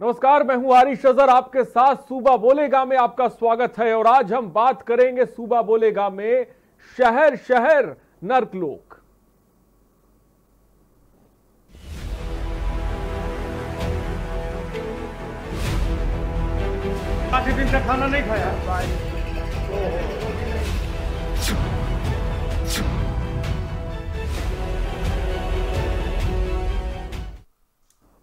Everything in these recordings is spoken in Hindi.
नमस्कार, मैं हूं हारिश अजहर, आपके साथ सूबा बोलेगा में आपका स्वागत है। और आज हम बात करेंगे सूबा बोलेगा में शहर शहर नर्कलोक। काफी दिन से खाना नहीं खाया।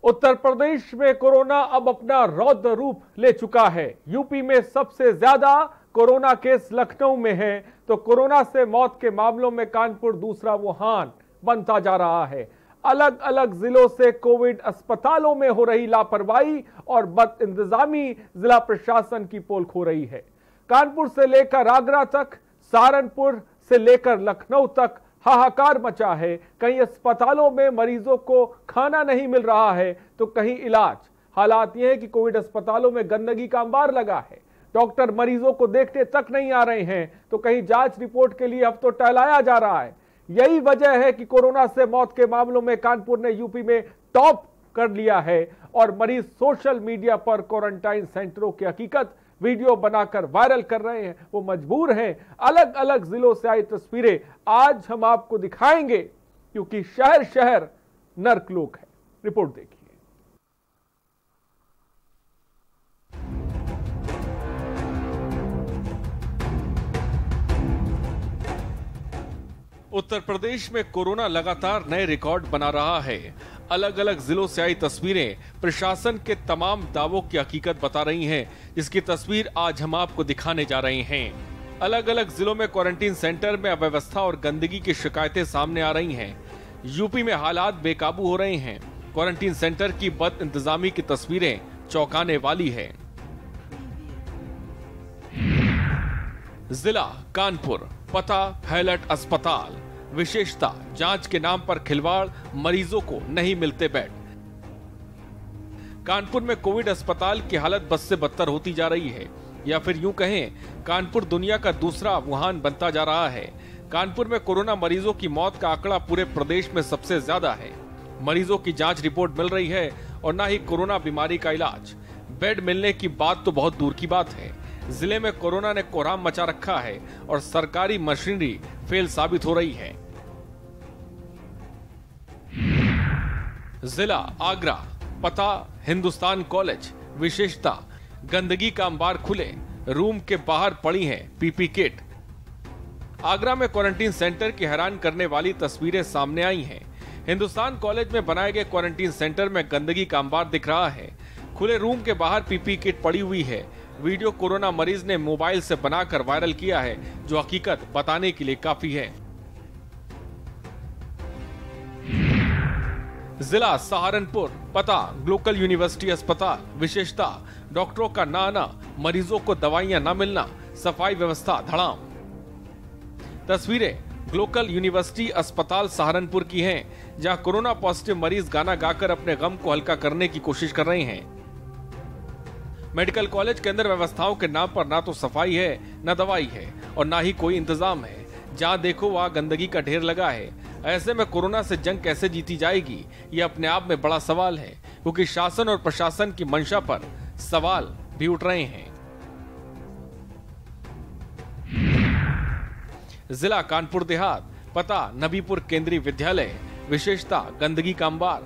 उत्तर प्रदेश में कोरोना अब अपना रौद्र रूप ले चुका है। यूपी में सबसे ज्यादा कोरोना केस लखनऊ में है, तो कोरोना से मौत के मामलों में कानपुर दूसरा वुहान बनता जा रहा है। अलग अलग जिलों से कोविड अस्पतालों में हो रही लापरवाही और बद इंतजामी जिला प्रशासन की पोल खो रही है। कानपुर से लेकर आगरा तक, सहारनपुर से लेकर लखनऊ तक हाहाकार मचा है। कहीं अस्पतालों में मरीजों को खाना नहीं मिल रहा है, तो कहीं इलाज। हालात यह है कि कोविड अस्पतालों में गंदगी का अंबार लगा है। डॉक्टर मरीजों को देखने तक नहीं आ रहे हैं, तो कहीं जांच रिपोर्ट के लिए हफ्तों टहलाया जा रहा है। यही वजह है कि कोरोना से मौत के मामलों में कानपुर ने यूपी में टॉप कर लिया है और मरीज सोशल मीडिया पर क्वारंटाइन सेंटरों की हकीकत वीडियो बनाकर वायरल कर रहे हैं। वो मजबूर हैं। अलग अलग जिलों से आई तस्वीरें आज हम आपको दिखाएंगे, क्योंकि शहर शहर नर्कलोक है। रिपोर्ट देखिए। उत्तर प्रदेश में कोरोना लगातार नए रिकॉर्ड बना रहा है। अलग अलग जिलों से आई तस्वीरें प्रशासन के तमाम दावों की हकीकत बता रही हैं, जिसकी तस्वीर आज हम आपको दिखाने जा रहे हैं। अलग अलग जिलों में क्वारंटीन सेंटर में अव्यवस्था और गंदगी की शिकायतें सामने आ रही हैं। यूपी में हालात बेकाबू हो रहे हैं। क्वारंटीन सेंटर की बद इंतजामी की तस्वीरें चौंकाने वाली है। जिला कानपुर, पता हैलट अस्पताल। विशेषता, जांच के नाम पर खिलवाड़, मरीजों को नहीं मिलते बेड। कानपुर में कोविड अस्पताल की हालत बद से बदतर होती जा रही है, या फिर यूं कहें, कानपुर दुनिया का दूसरा वुहान बनता जा रहा है। कानपुर में कोरोना मरीजों की मौत का आंकड़ा पूरे प्रदेश में सबसे ज्यादा है। मरीजों की जांच रिपोर्ट मिल रही है और न ही कोरोना बीमारी का इलाज। बेड मिलने की बात तो बहुत दूर की बात है। जिले में कोरोना ने कोहराम मचा रखा है और सरकारी मशीनरी फेल साबित हो रही है। जिला आगरा, पता हिंदुस्तान कॉलेज। विशेषता, गंदगी का अंबार खुले, रूम के बाहर पड़ी है पीपी किट। आगरा में क्वारंटीन सेंटर की हैरान करने वाली तस्वीरें सामने आई हैं। हिंदुस्तान कॉलेज में बनाए गए क्वारंटीन सेंटर में गंदगी का अंबार दिख रहा है। खुले रूम के बाहर पीपी किट पड़ी हुई है। वीडियो कोरोना मरीज ने मोबाइल से बनाकर वायरल किया है, जो हकीकत बताने के लिए काफी है। जिला सहारनपुर, पता ग्लोकल यूनिवर्सिटी अस्पताल। विशेषता, डॉक्टरों का ना आना, मरीजों को दवाइयां न मिलना, सफाई व्यवस्था धड़ाम। तस्वीरें ग्लोकल यूनिवर्सिटी अस्पताल सहारनपुर की हैं, जहां कोरोना पॉजिटिव मरीज गाना गाकर अपने गम को हल्का करने की कोशिश कर रहे हैं। मेडिकल कॉलेज के अंदर व्यवस्थाओं के नाम पर ना तो सफाई है, न दवाई है और ना ही कोई इंतजाम है। जहां देखो वहां गंदगी का ढेर लगा है। ऐसे में कोरोना से जंग कैसे जीती जाएगी, ये अपने आप में बड़ा सवाल है, क्योंकि शासन और प्रशासन की मंशा पर सवाल भी उठ रहे हैं। जिला कानपुर देहात, पता नबीपुर केंद्रीय विद्यालय। विशेषता, गंदगी का अंबार।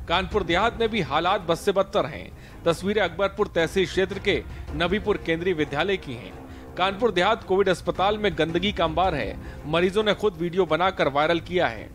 कानपुर देहात में भी हालात बद से बदतर हैं। तस्वीरें अकबरपुर तहसील क्षेत्र के नबीपुर केंद्रीय विद्यालय की हैं। कानपुर देहात कोविड अस्पताल में गंदगी का अंबार है। मरीजों ने खुद वीडियो बनाकर वायरल किया है।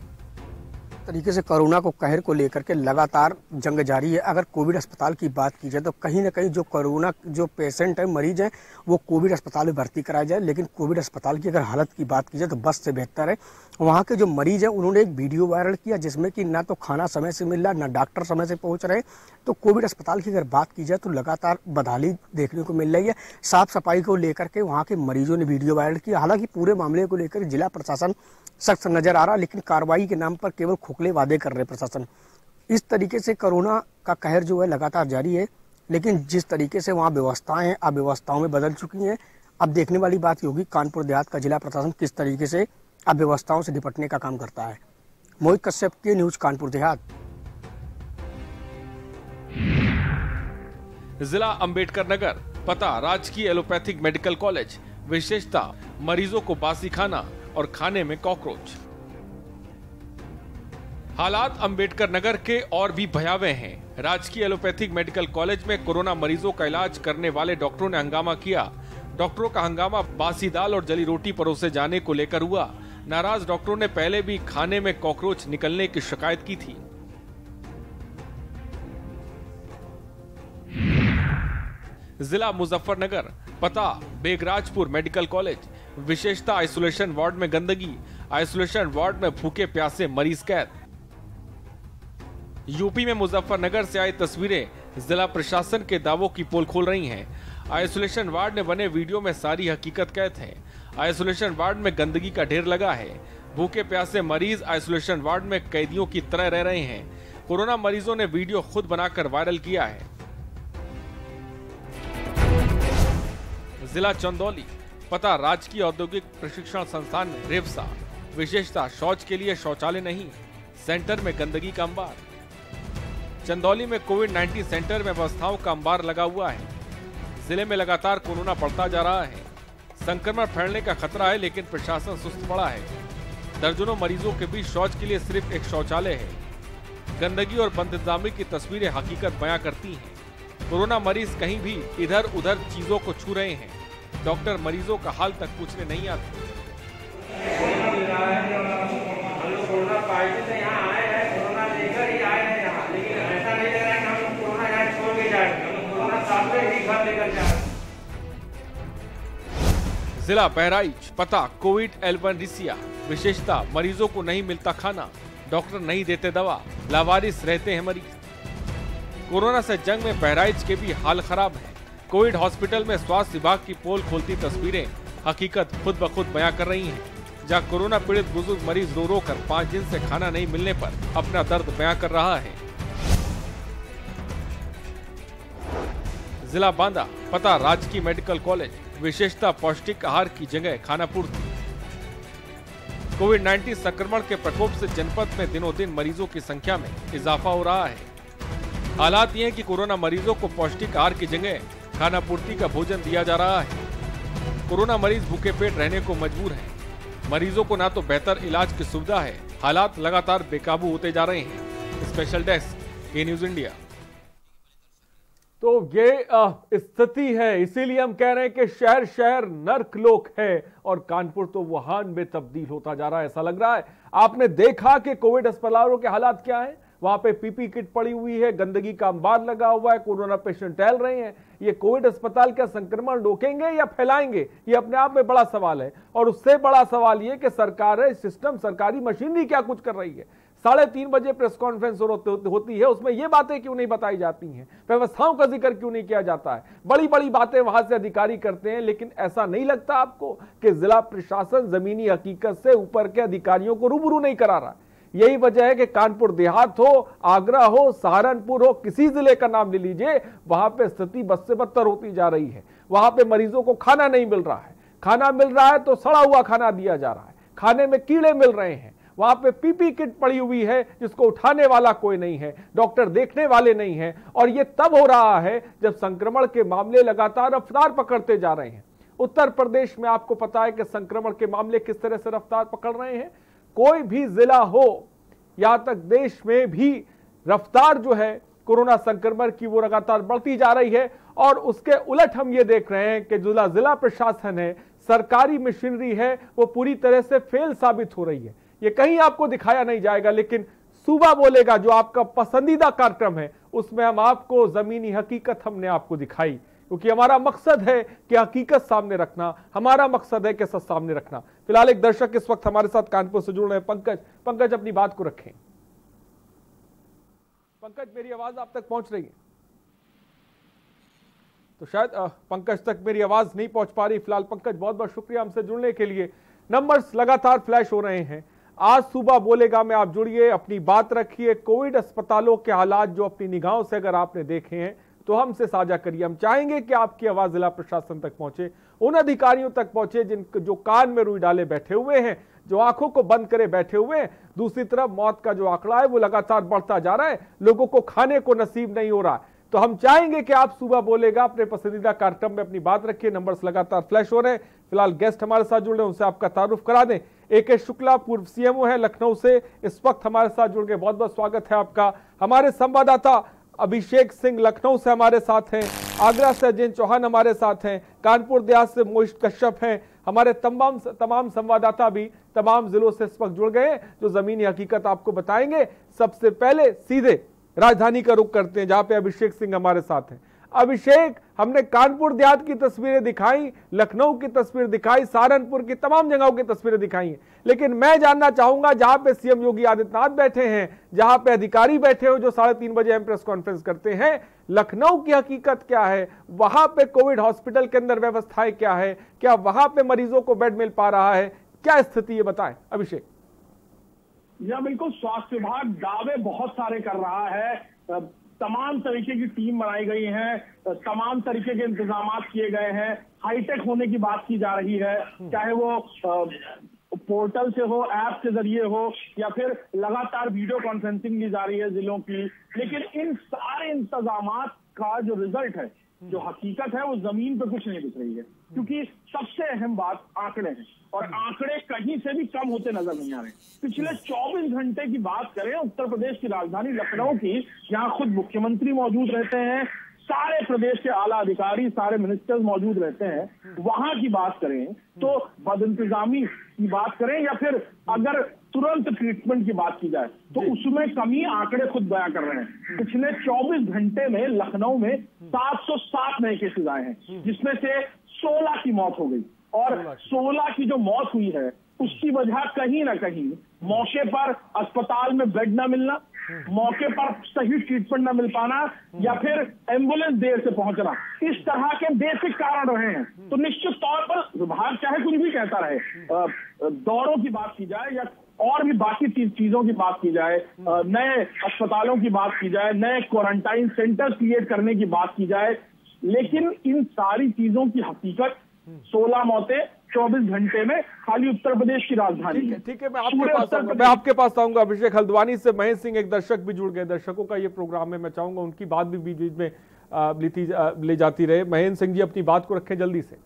तरीके से कोरोना को कहर को लेकर के लगातार जंग जारी है। अगर कोविड अस्पताल की बात की जाए तो कहीं ना कहीं जो कोरोना जो पेशेंट है, मरीज हैं, वो कोविड अस्पताल में भर्ती कराया जाए। लेकिन कोविड अस्पताल की अगर हालत की बात की जाए तो बस से बेहतर है। वहाँ के जो मरीज हैं उन्होंने एक वीडियो वायरल किया जिसमें कि ना तो खाना समय से मिल रहा, ना डॉक्टर समय से पहुँच रहे। तो कोविड अस्पताल की अगर बात की जाए तो लगातार बदहाली देखने को मिल रही है। साफ सफाई को लेकर के वहाँ के मरीजों ने वीडियो वायरल किया। हालांकि पूरे मामले को लेकर जिला प्रशासन सख्त नजर आ रहा, लेकिन कार्रवाई के नाम पर केवल खोखले वादे कर रहे प्रशासन। इस तरीके से कोरोना का कहर जो है लगातार जारी है, लेकिन जिस तरीके से वहाँ व्यवस्थाएं हैं अव्यवस्थाओं में बदल चुकी हैं। अब देखने वाली बात ये होगी कानपुर देहात का जिला प्रशासन किस तरीके से अव्यवस्थाओं से निपटने का काम करता है। मोहित कश्यप के न्यूज कानपुर देहात। जिला अंबेडकर नगर, पता राजकीय एलोपैथिक मेडिकल कॉलेज, विशेषता मरीजों को बासी खाना और खाने में कॉकरोच। हालात अंबेडकर नगर के और भी भयावह हैं। राजकीय एलोपैथिक मेडिकल कॉलेज में कोरोना मरीजों का इलाज करने वाले डॉक्टरों ने हंगामा किया। डॉक्टरों का हंगामा बासी दाल और जली रोटी परोसे जाने को लेकर हुआ। नाराज डॉक्टरों ने पहले भी खाने में कॉकरोच निकलने की शिकायत की थी। जिला मुजफ्फरनगर, पता बेगराजपुर मेडिकल कॉलेज, विशेषता आइसोलेशन वार्ड में गंदगी, आइसोलेशन वार्ड में भूखे प्यासे मरीज कैद। यूपी में मुजफ्फरनगर से आई तस्वीरें जिला प्रशासन के दावों की पोल खोल रही हैं। आइसोलेशन वार्ड में बने वीडियो में सारी हकीकत कैद है। आइसोलेशन वार्ड में गंदगी का ढेर लगा है। भूखे प्यासे मरीज आइसोलेशन वार्ड में कैदियों की तरह रह रहे हैं। कोरोना मरीजों ने वीडियो खुद बनाकर वायरल किया है। जिला चंदौली, पता राजकीय औद्योगिक प्रशिक्षण संस्थान में रेवसा, विशेषता शौच के लिए शौचालय नहीं, सेंटर में गंदगी का अंबार। चंदौली में कोविड-19 सेंटर में व्यवस्थाओं का अंबार लगा हुआ है। जिले में लगातार कोरोना बढ़ता जा रहा है। संक्रमण फैलने का खतरा है, लेकिन प्रशासन सुस्त पड़ा है। दर्जनों मरीजों के बीच शौच के लिए सिर्फ एक शौचालय है। गंदगी और बदइंतजामी की तस्वीरें हकीकत बयां करती हैं। कोरोना मरीज कहीं भी इधर उधर चीजों को छू रहे हैं। डॉक्टर मरीजों का हाल तक पूछने नहीं आते। जिला बहराइच, पता कोविड L1 रिसिया, विशेषता मरीजों को नहीं मिलता खाना, डॉक्टर नहीं देते दवा, लावारिस रहते हैं मरीज। कोरोना से जंग में बहराइच के भी हाल खराब है। कोविड हॉस्पिटल में स्वास्थ्य विभाग की पोल खोलती तस्वीरें हकीकत खुद ब खुद बयां कर रही हैं। जहां कोरोना पीड़ित बुजुर्ग मरीज रो रो कर 5 दिन से खाना नहीं मिलने पर अपना दर्द बयां कर रहा है। जिला बांदा, पता राजकीय मेडिकल कॉलेज, विशेषता पौष्टिक आहार की जगह खाना पूर्ति। कोविड-19 संक्रमण के प्रकोप से जनपद में दिनों दिन मरीजों की संख्या में इजाफा हो रहा है। हालात ये हैं कि कोरोना मरीजों को पौष्टिक आहार की जगह खाना पूर्ति का भोजन दिया जा रहा है। कोरोना मरीज भूखे पेट रहने को मजबूर हैं। मरीजों को ना तो बेहतर इलाज की सुविधा है। हालात लगातार बेकाबू होते जा रहे हैं। स्पेशल डेस्क, ए न्यूज इंडिया। तो ये स्थिति है, इसीलिए हम कह रहे हैं कि शहर शहर नर्क लोक है और कानपुर तो वुहान में तब्दील होता जा रहा है, ऐसा लग रहा है। आपने देखा कि कोविड अस्पतालों के हालात क्या हैं। वहां पे पीपी किट पड़ी हुई है, गंदगी का अंबार लगा हुआ है, कोरोना पेशेंट टहल रहे हैं। ये कोविड अस्पताल क्या संक्रमण रोकेंगे या फैलाएंगे, ये अपने आप में बड़ा सवाल है। और उससे बड़ा सवाल ये कि सरकार सिस्टम, सरकारी मशीनरी क्या कुछ कर रही है। 3:30 बजे प्रेस कॉन्फ्रेंस होती है, उसमें ये बातें क्यों नहीं बताई जाती हैं, व्यवस्थाओं का जिक्र क्यों नहीं किया जाता है। बड़ी बड़ी बातें वहां से अधिकारी करते हैं, लेकिन ऐसा नहीं लगता आपको कि जिला प्रशासन जमीनी हकीकत से ऊपर के अधिकारियों को रूबरू नहीं करा रहा। यही वजह है कि कानपुर देहात हो, आगरा हो, सहारनपुर हो, किसी जिले का नाम ले लीजिए, वहां पे स्थिति बद से बदतर होती जा रही है। वहां पे मरीजों को खाना नहीं मिल रहा है, खाना मिल रहा है तो सड़ा हुआ खाना दिया जा रहा है, खाने में कीड़े मिल रहे हैं। वहां पे पीपी किट पड़ी हुई है जिसको उठाने वाला कोई नहीं है, डॉक्टर देखने वाले नहीं है। और ये तब हो रहा है जब संक्रमण के मामले लगातार रफ्तार पकड़ते जा रहे हैं। उत्तर प्रदेश में आपको पता है कि संक्रमण के मामले किस तरह से रफ्तार पकड़ रहे हैं। कोई भी जिला हो, यहां तक देश में भी रफ्तार जो है कोरोना संक्रमण की वो लगातार बढ़ती जा रही है। और उसके उलट हम ये देख रहे हैं कि जिला प्रशासन है, सरकारी मशीनरी है, वो पूरी तरह से फेल साबित हो रही है। ये कहीं आपको दिखाया नहीं जाएगा, लेकिन सूबा बोलेगा जो आपका पसंदीदा कार्यक्रम है, उसमें हम आपको जमीनी हकीकत हमने आपको दिखाई, क्योंकि हमारा मकसद है कि हकीकत सामने रखना, हमारा मकसद है कि सच सामने रखना। फिलहाल एक दर्शक इस वक्त हमारे साथ कानपुर से जुड़ रहे हैं, पंकज अपनी बात को रखें। पंकज, मेरी आवाज आप तक पहुंच रही है? तो शायद पंकज तक मेरी आवाज नहीं पहुंच पा रही। फिलहाल पंकज, बहुत बहुत शुक्रिया हमसे जुड़ने के लिए। नंबर्स लगातार फ्लैश हो रहे हैं। आज सुबह बोलेगा में आप जुड़िए, अपनी बात रखिए। कोविड अस्पतालों के हालात जो अपनी निगाहों से अगर आपने देखे हैं तो हमसे साझा करिए। हम चाहेंगे कि आपकी आवाज जिला प्रशासन तक पहुंचे, उन अधिकारियों तक पहुंचे जो कान में रुई डाले बैठे हुए हैं, जो आंखों को बंद करे बैठे हुए हैं। दूसरी तरफ मौत का जो आंकड़ा है वो लगातार बढ़ता जा रहा है, लोगों को खाने को नसीब नहीं हो रहा है। तो हम चाहेंगे कि आप सुबह बोलेगा अपने पसंदीदा कार्यक्रम में अपनी बात रखिए। नंबर्स लगातार फ्लैश हो रहे हैं। फिलहाल गेस्ट हमारे साथ जुड़ रहे हैं, उनसे आपका तारुफ करा दें। AK शुक्ला पूर्व CMO है लखनऊ से, इस वक्त हमारे साथ जुड़ गए, बहुत बहुत स्वागत है आपका। हमारे संवाददाता अभिषेक सिंह लखनऊ से हमारे साथ हैं, आगरा से अजय चौहान हमारे साथ हैं, कानपुर देहात से मोहित कश्यप हैं। हमारे तमाम संवाददाता भी तमाम जिलों से इस वक्त जुड़ गए हैं, जो जमीनी हकीकत आपको बताएंगे। सबसे पहले सीधे राजधानी का रुख करते हैं, जहां पे अभिषेक सिंह हमारे साथ हैं। अभिषेक, हमने कानपुर देहात की तस्वीरें दिखाई, लखनऊ की तस्वीर दिखाई, सहारनपुर की तमाम जगहों की तस्वीरें दिखाई हैं, लेकिन मैं जानना चाहूंगा जहां पे CM योगी आदित्यनाथ बैठे हैं, जहां पे अधिकारी बैठे हो जो 3:30 बजे प्रेस कॉन्फ्रेंस करते हैं, लखनऊ की हकीकत क्या है? वहां पे कोविड हॉस्पिटल के अंदर व्यवस्थाएं क्या है? क्या वहां पे मरीजों को बेड मिल पा रहा है? क्या स्थिति है, बताएं अभिषेक। या बिल्कुल, स्वास्थ्य विभाग दावे बहुत सारे कर रहा है। तमाम तरीके की टीम बनाई गई है, तमाम तरीके के इंतजाम किए गए हैं, हाईटेक होने की बात की जा रही है, चाहे वो पोर्टल से हो, ऐप के जरिए हो, या फिर लगातार वीडियो कॉन्फ्रेंसिंग ली जा रही है जिलों की। लेकिन इन सारे इंतजामात का जो रिजल्ट है, जो हकीकत है, वो जमीन पे कुछ नहीं दिख रही है, क्योंकि सबसे अहम बात आंकड़े हैं, और आंकड़े कहीं से भी कम होते नजर नहीं आ रहे। पिछले 24 घंटे की बात करें उत्तर प्रदेश की राजधानी लखनऊ की, जहां खुद मुख्यमंत्री मौजूद रहते हैं, सारे प्रदेश के आला अधिकारी, सारे मिनिस्टर्स मौजूद रहते हैं, वहां की बात करें तो बदइंतजामी की बात करें, या फिर अगर तुरंत ट्रीटमेंट की बात की जाए तो उसमें कमी आंकड़े खुद बयां कर रहे हैं। पिछले 24 घंटे में लखनऊ में 707 नए केसेस आए हैं, जिसमें से 16 की मौत हो गई, और 16 की जो मौत हुई है उसकी वजह कहीं ना कहीं मौके पर अस्पताल में बेड न मिलना, मौके पर सही ट्रीटमेंट न मिल पाना, या फिर एम्बुलेंस देर से पहुंचना, इस तरह के बेसिक कारण रहे हैं। तो निश्चित तौर पर विभाग चाहे कुछ भी कहता रहे, दौरों की बात की जाए या और भी बाकी चीजों की बात की जाए, नए अस्पतालों की बात की जाए, नए क्वारंटाइन सेंटर्स क्रिएट करने की बात की जाए, लेकिन इन सारी चीजों की हकीकत 16 मौतें 24 घंटे में खाली उत्तर प्रदेश की राजधानी। ठीक है, मैं आपके पास आऊंगा अभिषेक। हल्द्वानी से महेश सिंह, एक दर्शक भी जुड़ गए, दर्शकों का ये प्रोग्राम है, मैं चाहूंगा उनकी बात भी बीच बीच में ले जाती रहे। महेश सिंह जी, अपनी बात को रखें जल्दी से।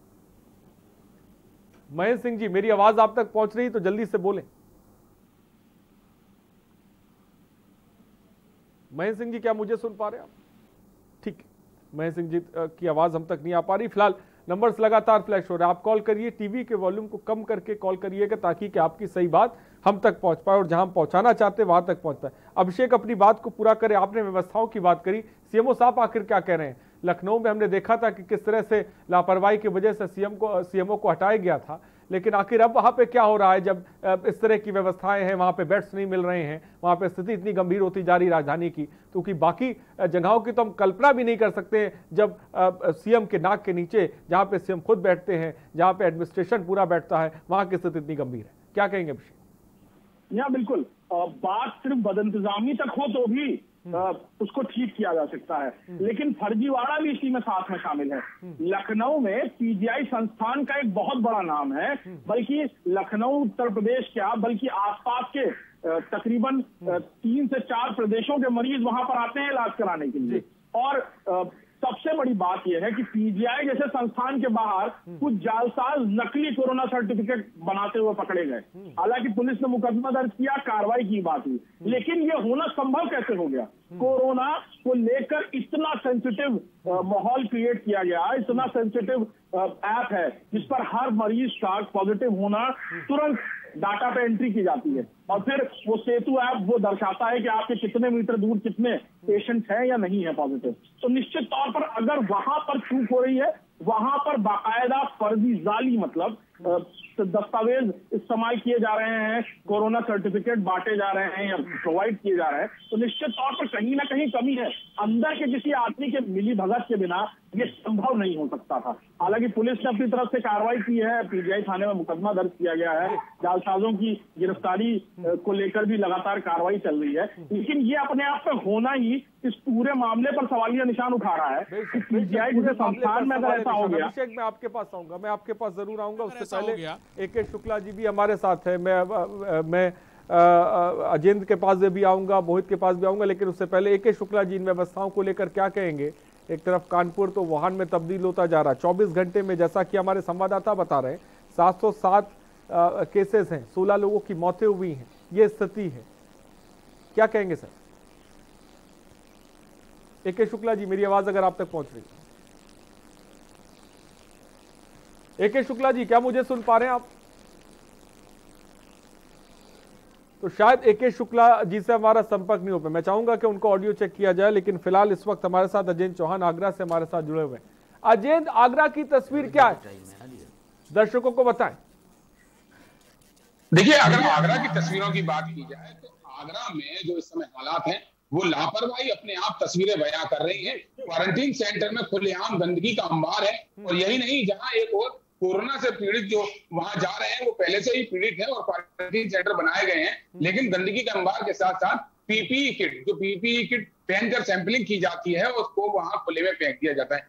महेश सिंह जी, मेरी आवाज आप तक पहुंच रही तो जल्दी से बोलें। महेश सिंह जी, क्या मुझे सुन पा रहे हैं आप? ठीक है, महेश सिंह जी की आवाज हम तक नहीं आ पा रही। फिलहाल नंबर्स लगातार फ्लैश हो रहे हैं, आप कॉल करिए, टीवी के वॉल्यूम को कम करके कॉल करिएगा, ताकि कि आपकी सही बात हम तक पहुंच पाए और जहां हम पहुंचाना चाहते हैं वहां तक पहुंच पाए। अभिषेक, अपनी बात को पूरा करें। आपने व्यवस्थाओं की बात करी, CMO साहब आखिर क्या कह रहे हैं? लखनऊ में हमने देखा था कि किस तरह से लापरवाही की वजह से CMO को हटाया गया था, लेकिन आखिर अब वहां पे क्या हो रहा है? जब इस तरह की व्यवस्थाएं हैं, वहां पे बेड्स नहीं मिल रहे हैं, वहां पे स्थिति इतनी गंभीर होती जा रही राजधानी की, तो कि बाकी जगहों की तो हम कल्पना भी नहीं कर सकते, जब CM के नाक के नीचे जहां पे CM खुद बैठते हैं, जहां पे एडमिनिस्ट्रेशन पूरा बैठता है, वहां की स्थिति इतनी गंभीर है। क्या कहेंगे अभिषेक? बिल्कुल, बात सिर्फ बदइंतजामी तक हो तो भी उसको ठीक किया जा सकता है, लेकिन फर्जीवाड़ा भी इसी में साथ में शामिल है। लखनऊ में PGI संस्थान का एक बहुत बड़ा नाम है, बल्कि लखनऊ उत्तर प्रदेश क्या, बल्कि आसपास के तकरीबन 3 से 4 प्रदेशों के मरीज वहां पर आते हैं इलाज कराने के लिए। और सबसे बड़ी बात यह है कि PGI जैसे संस्थान के बाहर कुछ जालसाज नकली कोरोना सर्टिफिकेट बनाते हुए पकड़े गए। हालांकि पुलिस ने मुकदमा दर्ज किया, कार्रवाई की बात हुई, लेकिन यह होना संभव कैसे हो गया? कोरोना को लेकर इतना सेंसिटिव माहौल क्रिएट किया गया, इतना सेंसिटिव ऐप है जिस पर हर मरीज का पॉजिटिव होना तुरंत डाटा पे एंट्री की जाती है, और फिर वो सेतु ऐप वो दर्शाता है कि आपके कितने मीटर दूर कितने पेशेंट हैं या नहीं है पॉजिटिव। तो निश्चित तौर पर अगर वहां पर चूक हो रही है, वहां पर बाकायदा फर्जी जाली मतलब दस्तावेज इस्तेमाल किए जा रहे हैं, कोरोना सर्टिफिकेट बांटे जा रहे हैं या प्रोवाइड किए जा रहे हैं, तो निश्चित तौर पर कहीं ना कहीं कमी है। अंदर के किसी आदमी के मिली भगत के बिना ये संभव नहीं हो सकता था। हालांकि पुलिस ने अपनी तरफ से कार्रवाई की है, PGI थाने में मुकदमा दर्ज किया गया है, जालसाजों की गिरफ्तारी को लेकर भी लगातार कार्रवाई चल रही है, लेकिन ये अपने आप में होना ही इस पूरे मामले पर सवालिया निशान उठा रहा है कि PGI जैसे संस्थान में अगर ऐसा हो गया। अभिषेक, मैं आपके पास आऊंगा, मैं आपके पास जरूर आऊंगा, उससे पहले AK शुक्ला जी भी हमारे साथ है। मैं अजेंद्र के पास भी आऊंगा, मोहित के पास भी आऊंगा, लेकिन उससे पहले AK शुक्ला जी इन व्यवस्थाओं को लेकर क्या कहेंगे? एक तरफ कानपुर तो वुहान में तब्दील होता जा रहा है, 24 घंटे में जैसा कि हमारे संवाददाता बता रहे हैं 707 केसेस हैं, 16 लोगों की मौतें हुई हैं, ये स्थिति है, क्या कहेंगे सर? AK शुक्ला जी, मेरी आवाज अगर आप तक पहुंच रही है। AK शुक्ला जी, क्या मुझे सुन पा रहे हैं आप? तो शायद AK शुक्ला जी से हमारा संपर्क नहीं हो पाया। मैं चाहूंगा कि उनको ऑडियो चेक किया जाए, लेकिन फिलहाल इस वक्त हमारे साथ अजेंद्र चौहान आगरा से हमारे साथ जुड़े हुए हैं। अजेंद्र, आगरा की तस्वीर क्या है, दर्शकों को बताएं। देखिए, अगर आगरा की तस्वीरों की बात की जाए तो आगरा में जो इस समय हालात हैं वो लापरवाही अपने आप तस्वीरें बयां कर रही हैं। क्वारंटीन सेंटर में खुलेआम गंदगी का अंबार है, और यही नहीं, जहां एक और कोरोना से पीड़ित जो वहां जा रहे हैं वो पहले से ही पीड़ित हैं और क्वारंटीन सेंटर बनाए गए हैं, लेकिन गंदगी के अंबार के साथ साथ PPE किट पहनकर सैंपलिंग की जाती है, उसको वहां खुले में फेंक दिया जाता है।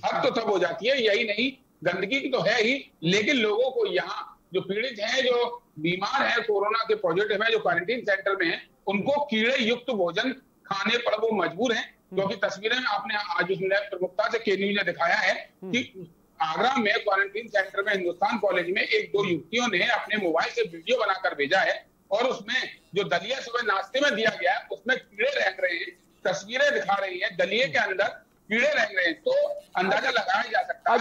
हद तो तब हो जाती है, यही नहीं, गंदगी तो है ही, लेकिन लोगों को यहाँ जो पीड़ित हैं, जो बीमार है, कोरोना के पॉजिटिव है, जो क्वारंटीन सेंटर में है, उनको कीड़े युक्त भोजन खाने पर वो मजबूर हैं। क्योंकि तस्वीरें में आपने आज प्रमुखता से के न्यूज ने दिखाया है कि आगरा में क्वारंटीन सेंटर में हिंदुस्तान कॉलेज में 1-2 युवतियों ने अपने मोबाइल से वीडियो बनाकर भेजा है, और उसमें जो दलिया सुबह नाश्ते में दिया गया है उसमें कीड़े रह रहे हैं, तस्वीरें दिखा रही है, दलिये के अंदर कीड़े रह रहे हैं, तो अंदाजा लगाया जा सकता है।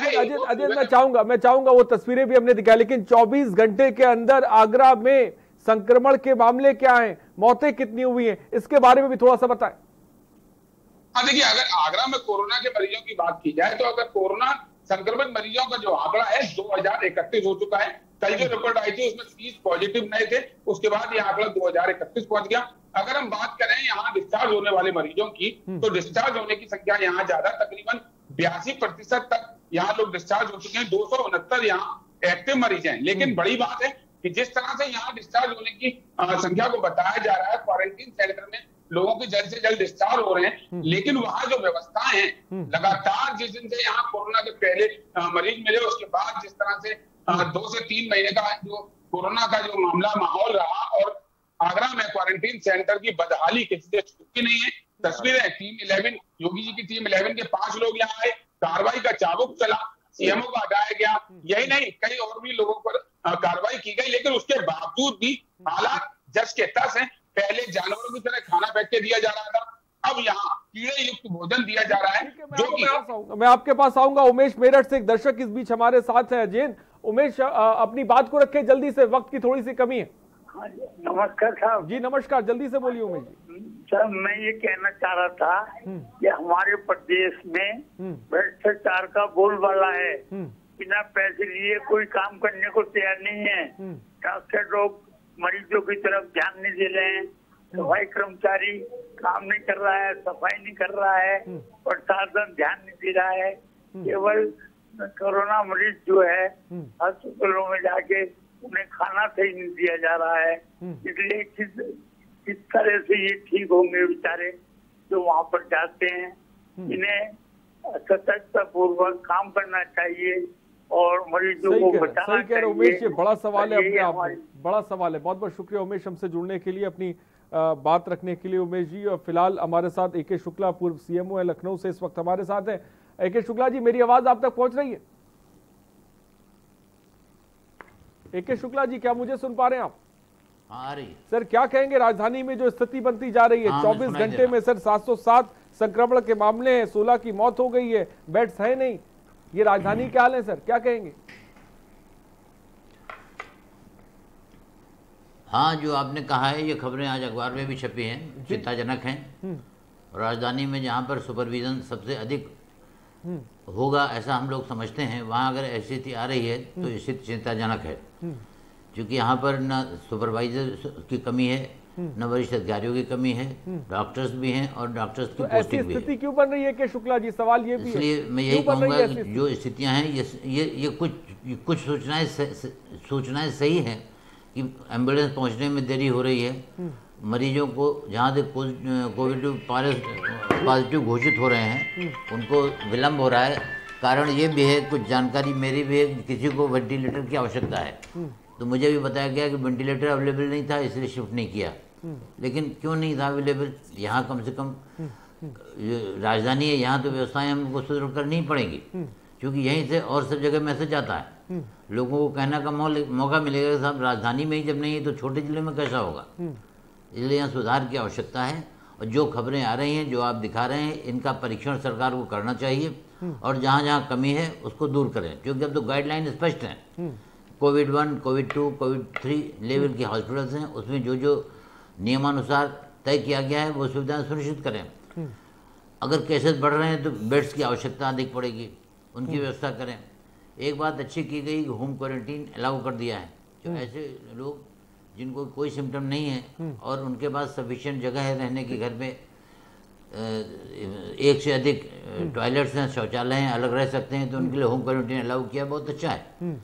अजय, मैं चाहूंगा वो तस्वीरें भी हमने दिखाई, लेकिन 24 घंटे के अंदर आगरा में संक्रमण के मामले क्या हैं, मौतें कितनी हुई हैं, इसके बारे में भी थोड़ा सा बताएं। हाँ, देखिए, अगर आगरा में कोरोना के मरीजों की बात की जाए तो अगर कोरोना संक्रमित मरीजों का जो आंकड़ा है 2031 हो चुका है। कल जो रिपोर्ट आई थी उसमें 30 पॉजिटिव नए थे, उसके बाद ये आंकड़ा 2031 पहुंच गया। अगर हम बात करें यहाँ डिस्चार्ज होने वाले मरीजों की, तो डिस्चार्ज होने की संख्या यहाँ ज्यादा, तकरीबन 82% तक यहाँ लोग डिस्चार्ज हो चुके हैं। 269 यहाँ एक्टिव मरीज हैं। लेकिन बड़ी बात है कि जिस तरह से यहाँ डिस्चार्ज होने की संख्या को बताया जा रहा है, क्वारंटीन सेंटर में लोगों के जल्द से जल्द डिस्चार्ज हो रहे हैं, लेकिन वहां जो व्यवस्थाएं हैं, लगातार जिस दिन से यहाँ कोरोना के पहले मरीज मिले उसके बाद जिस तरह से 2 से 3 महीने का जो कोरोना का जो मामला माहौल रहा, और आगरा में क्वारंटीन सेंटर की बदहाली किसी से छुपी नहीं है। तस्वीरें टीम 11, योगी जी की टीम 11 के 5 लोग यहाँ आए, कार्रवाई का चाबुक चला, CMO को हटाया गया, यही नहीं कई और भी लोगों पर कार्रवाई की गई, लेकिन उसके बावजूद भी हालात जस के तस हैं। पहले जानवरों की तरह खाना फेंक के दिया जा रहा था, अब यहाँ कीड़े युक्त भोजन दिया जा रहा है। जो कि मैं आपके पास आऊंगा। उमेश मेरठ से एक दर्शक इस बीच हमारे साथ है। अजय, उमेश अपनी बात को रखें जल्दी से, वक्त की थोड़ी सी कमी है। हाँ जी, नमस्कार साहब। जी नमस्कार, जल्दी से बोलिए उमेश जी। सर, मैं ये कहना चाह रहा था कि हमारे प्रदेश में भ्रष्टाचार का बोलबाला है, बिना पैसे लिए कोई काम करने को तैयार नहीं है। डॉक्टर लोग मरीजों की तरफ ध्यान नहीं दे रहे हैं, सफाई कर्मचारी काम नहीं कर रहा है, सफाई नहीं कर रहा है, प्रशासन ध्यान नहीं दे रहा है। केवल कोरोना मरीज जो है अस्पतालों में जाके उन्हें खाना सही नहीं दिया जा रहा है। इसलिए किस तरह से ये ठीक होंगे बेचारे जो वहाँ पर जाते हैं। इन्हें सतर्कता पूर्वक काम करना चाहिए और मरीजों को बचाना चाहिए। उमेश, ये बड़ा सवाल है अपने आप में, बड़ा सवाल है। बहुत बहुत शुक्रिया उमेश, हमसे जुड़ने के लिए, अपनी बात रखने के लिए उमेश जी। और फिलहाल हमारे साथ AK शुक्ला, पूर्व CMO है लखनऊ से, इस वक्त हमारे साथ है। AK शुक्ला जी, मेरी आवाज आप तक पहुंच रही है? AK शुक्ला जी, क्या मुझे सुन पा रहे हैं आप? आ रही है। सर, क्या कहेंगे राजधानी में जो स्थिति बनती जा रही है? 24 घंटे में सर 707 संक्रमण के मामले हैं, 16 की मौत हो गई है, बेड्स है नहीं, ये राजधानी क्या हाल है सर, क्या कहेंगे? हाँ, जो आपने कहा है ये खबरें आज अखबार में भी छपी हैं, चिंताजनक हैं। राजधानी में जहाँ पर सुपरविजन सबसे अधिक होगा ऐसा हम लोग समझते हैं, वहाँ अगर ऐसी स्थिति आ रही है तो स्थिति चिंताजनक है। क्योंकि यहाँ पर न सुपरवाइजर की कमी है, न वरिष्ठ अधिकारियों की कमी है, डॉक्टर्स भी हैं और डॉक्टर्स की पोस्टिंग भी है। स्थिति क्यों बन रही है कि शुक्ला जी, सवाल ये भी है। इसलिए मैं यही कहूँगा कि जो स्थितियाँ हैं ये कुछ सूचनाएं सही हैं कि एम्बुलेंस पहुँचने में देरी हो रही है, मरीजों को जहाँ से कोविड पॉजिटिव घोषित हो रहे हैं उनको विलम्ब हो रहा है। कारण ये भी है, कुछ जानकारी मेरी भी है, किसी को वेंटिलेटर की आवश्यकता है तो मुझे भी बताया गया कि वेंटिलेटर अवेलेबल नहीं था इसलिए शिफ्ट नहीं किया। लेकिन क्यों नहीं था अवेलेबल? यहाँ कम से कम राजधानी है, यहाँ तो व्यवस्थाएं हमको सुदृढ़ करनी ही पड़ेंगी, क्योंकि यहीं से और सब जगह मैसेज आता है। लोगों को कहने का मौका मिलेगा कि साहब राजधानी में ही जब नहीं है तो छोटे जिले में कैसा होगा। इसलिए यहाँ सुधार की आवश्यकता है, और जो खबरें आ रही हैं, जो आप दिखा रहे हैं, इनका परीक्षण सरकार को करना चाहिए, और जहाँ जहाँ कमी है उसको दूर करें, क्योंकि अब तो गाइडलाइन स्पष्ट हैं। कोविड 1, कोविड 2, कोविड 3 लेवल की हॉस्पिटल्स हैं, उसमें जो जो नियमानुसार तय किया गया है वो सुविधाएं सुनिश्चित करें। अगर केसेस बढ़ रहे हैं तो बेड्स की आवश्यकता अधिक पड़ेगी, उनकी व्यवस्था करें। एक बात अच्छी की गई, होम क्वारंटीन अलाउ कर दिया है। जो ऐसे लोग जिनको कोई सिम्टम नहीं है और उनके पास सफिशिएंट जगह है रहने की, घर में एक से अधिक टॉयलेट्स हैं, शौचालय हैं, अलग रह सकते हैं, तो उनके लिए होम क्वारंटीन अलाउ किया, बहुत अच्छा है।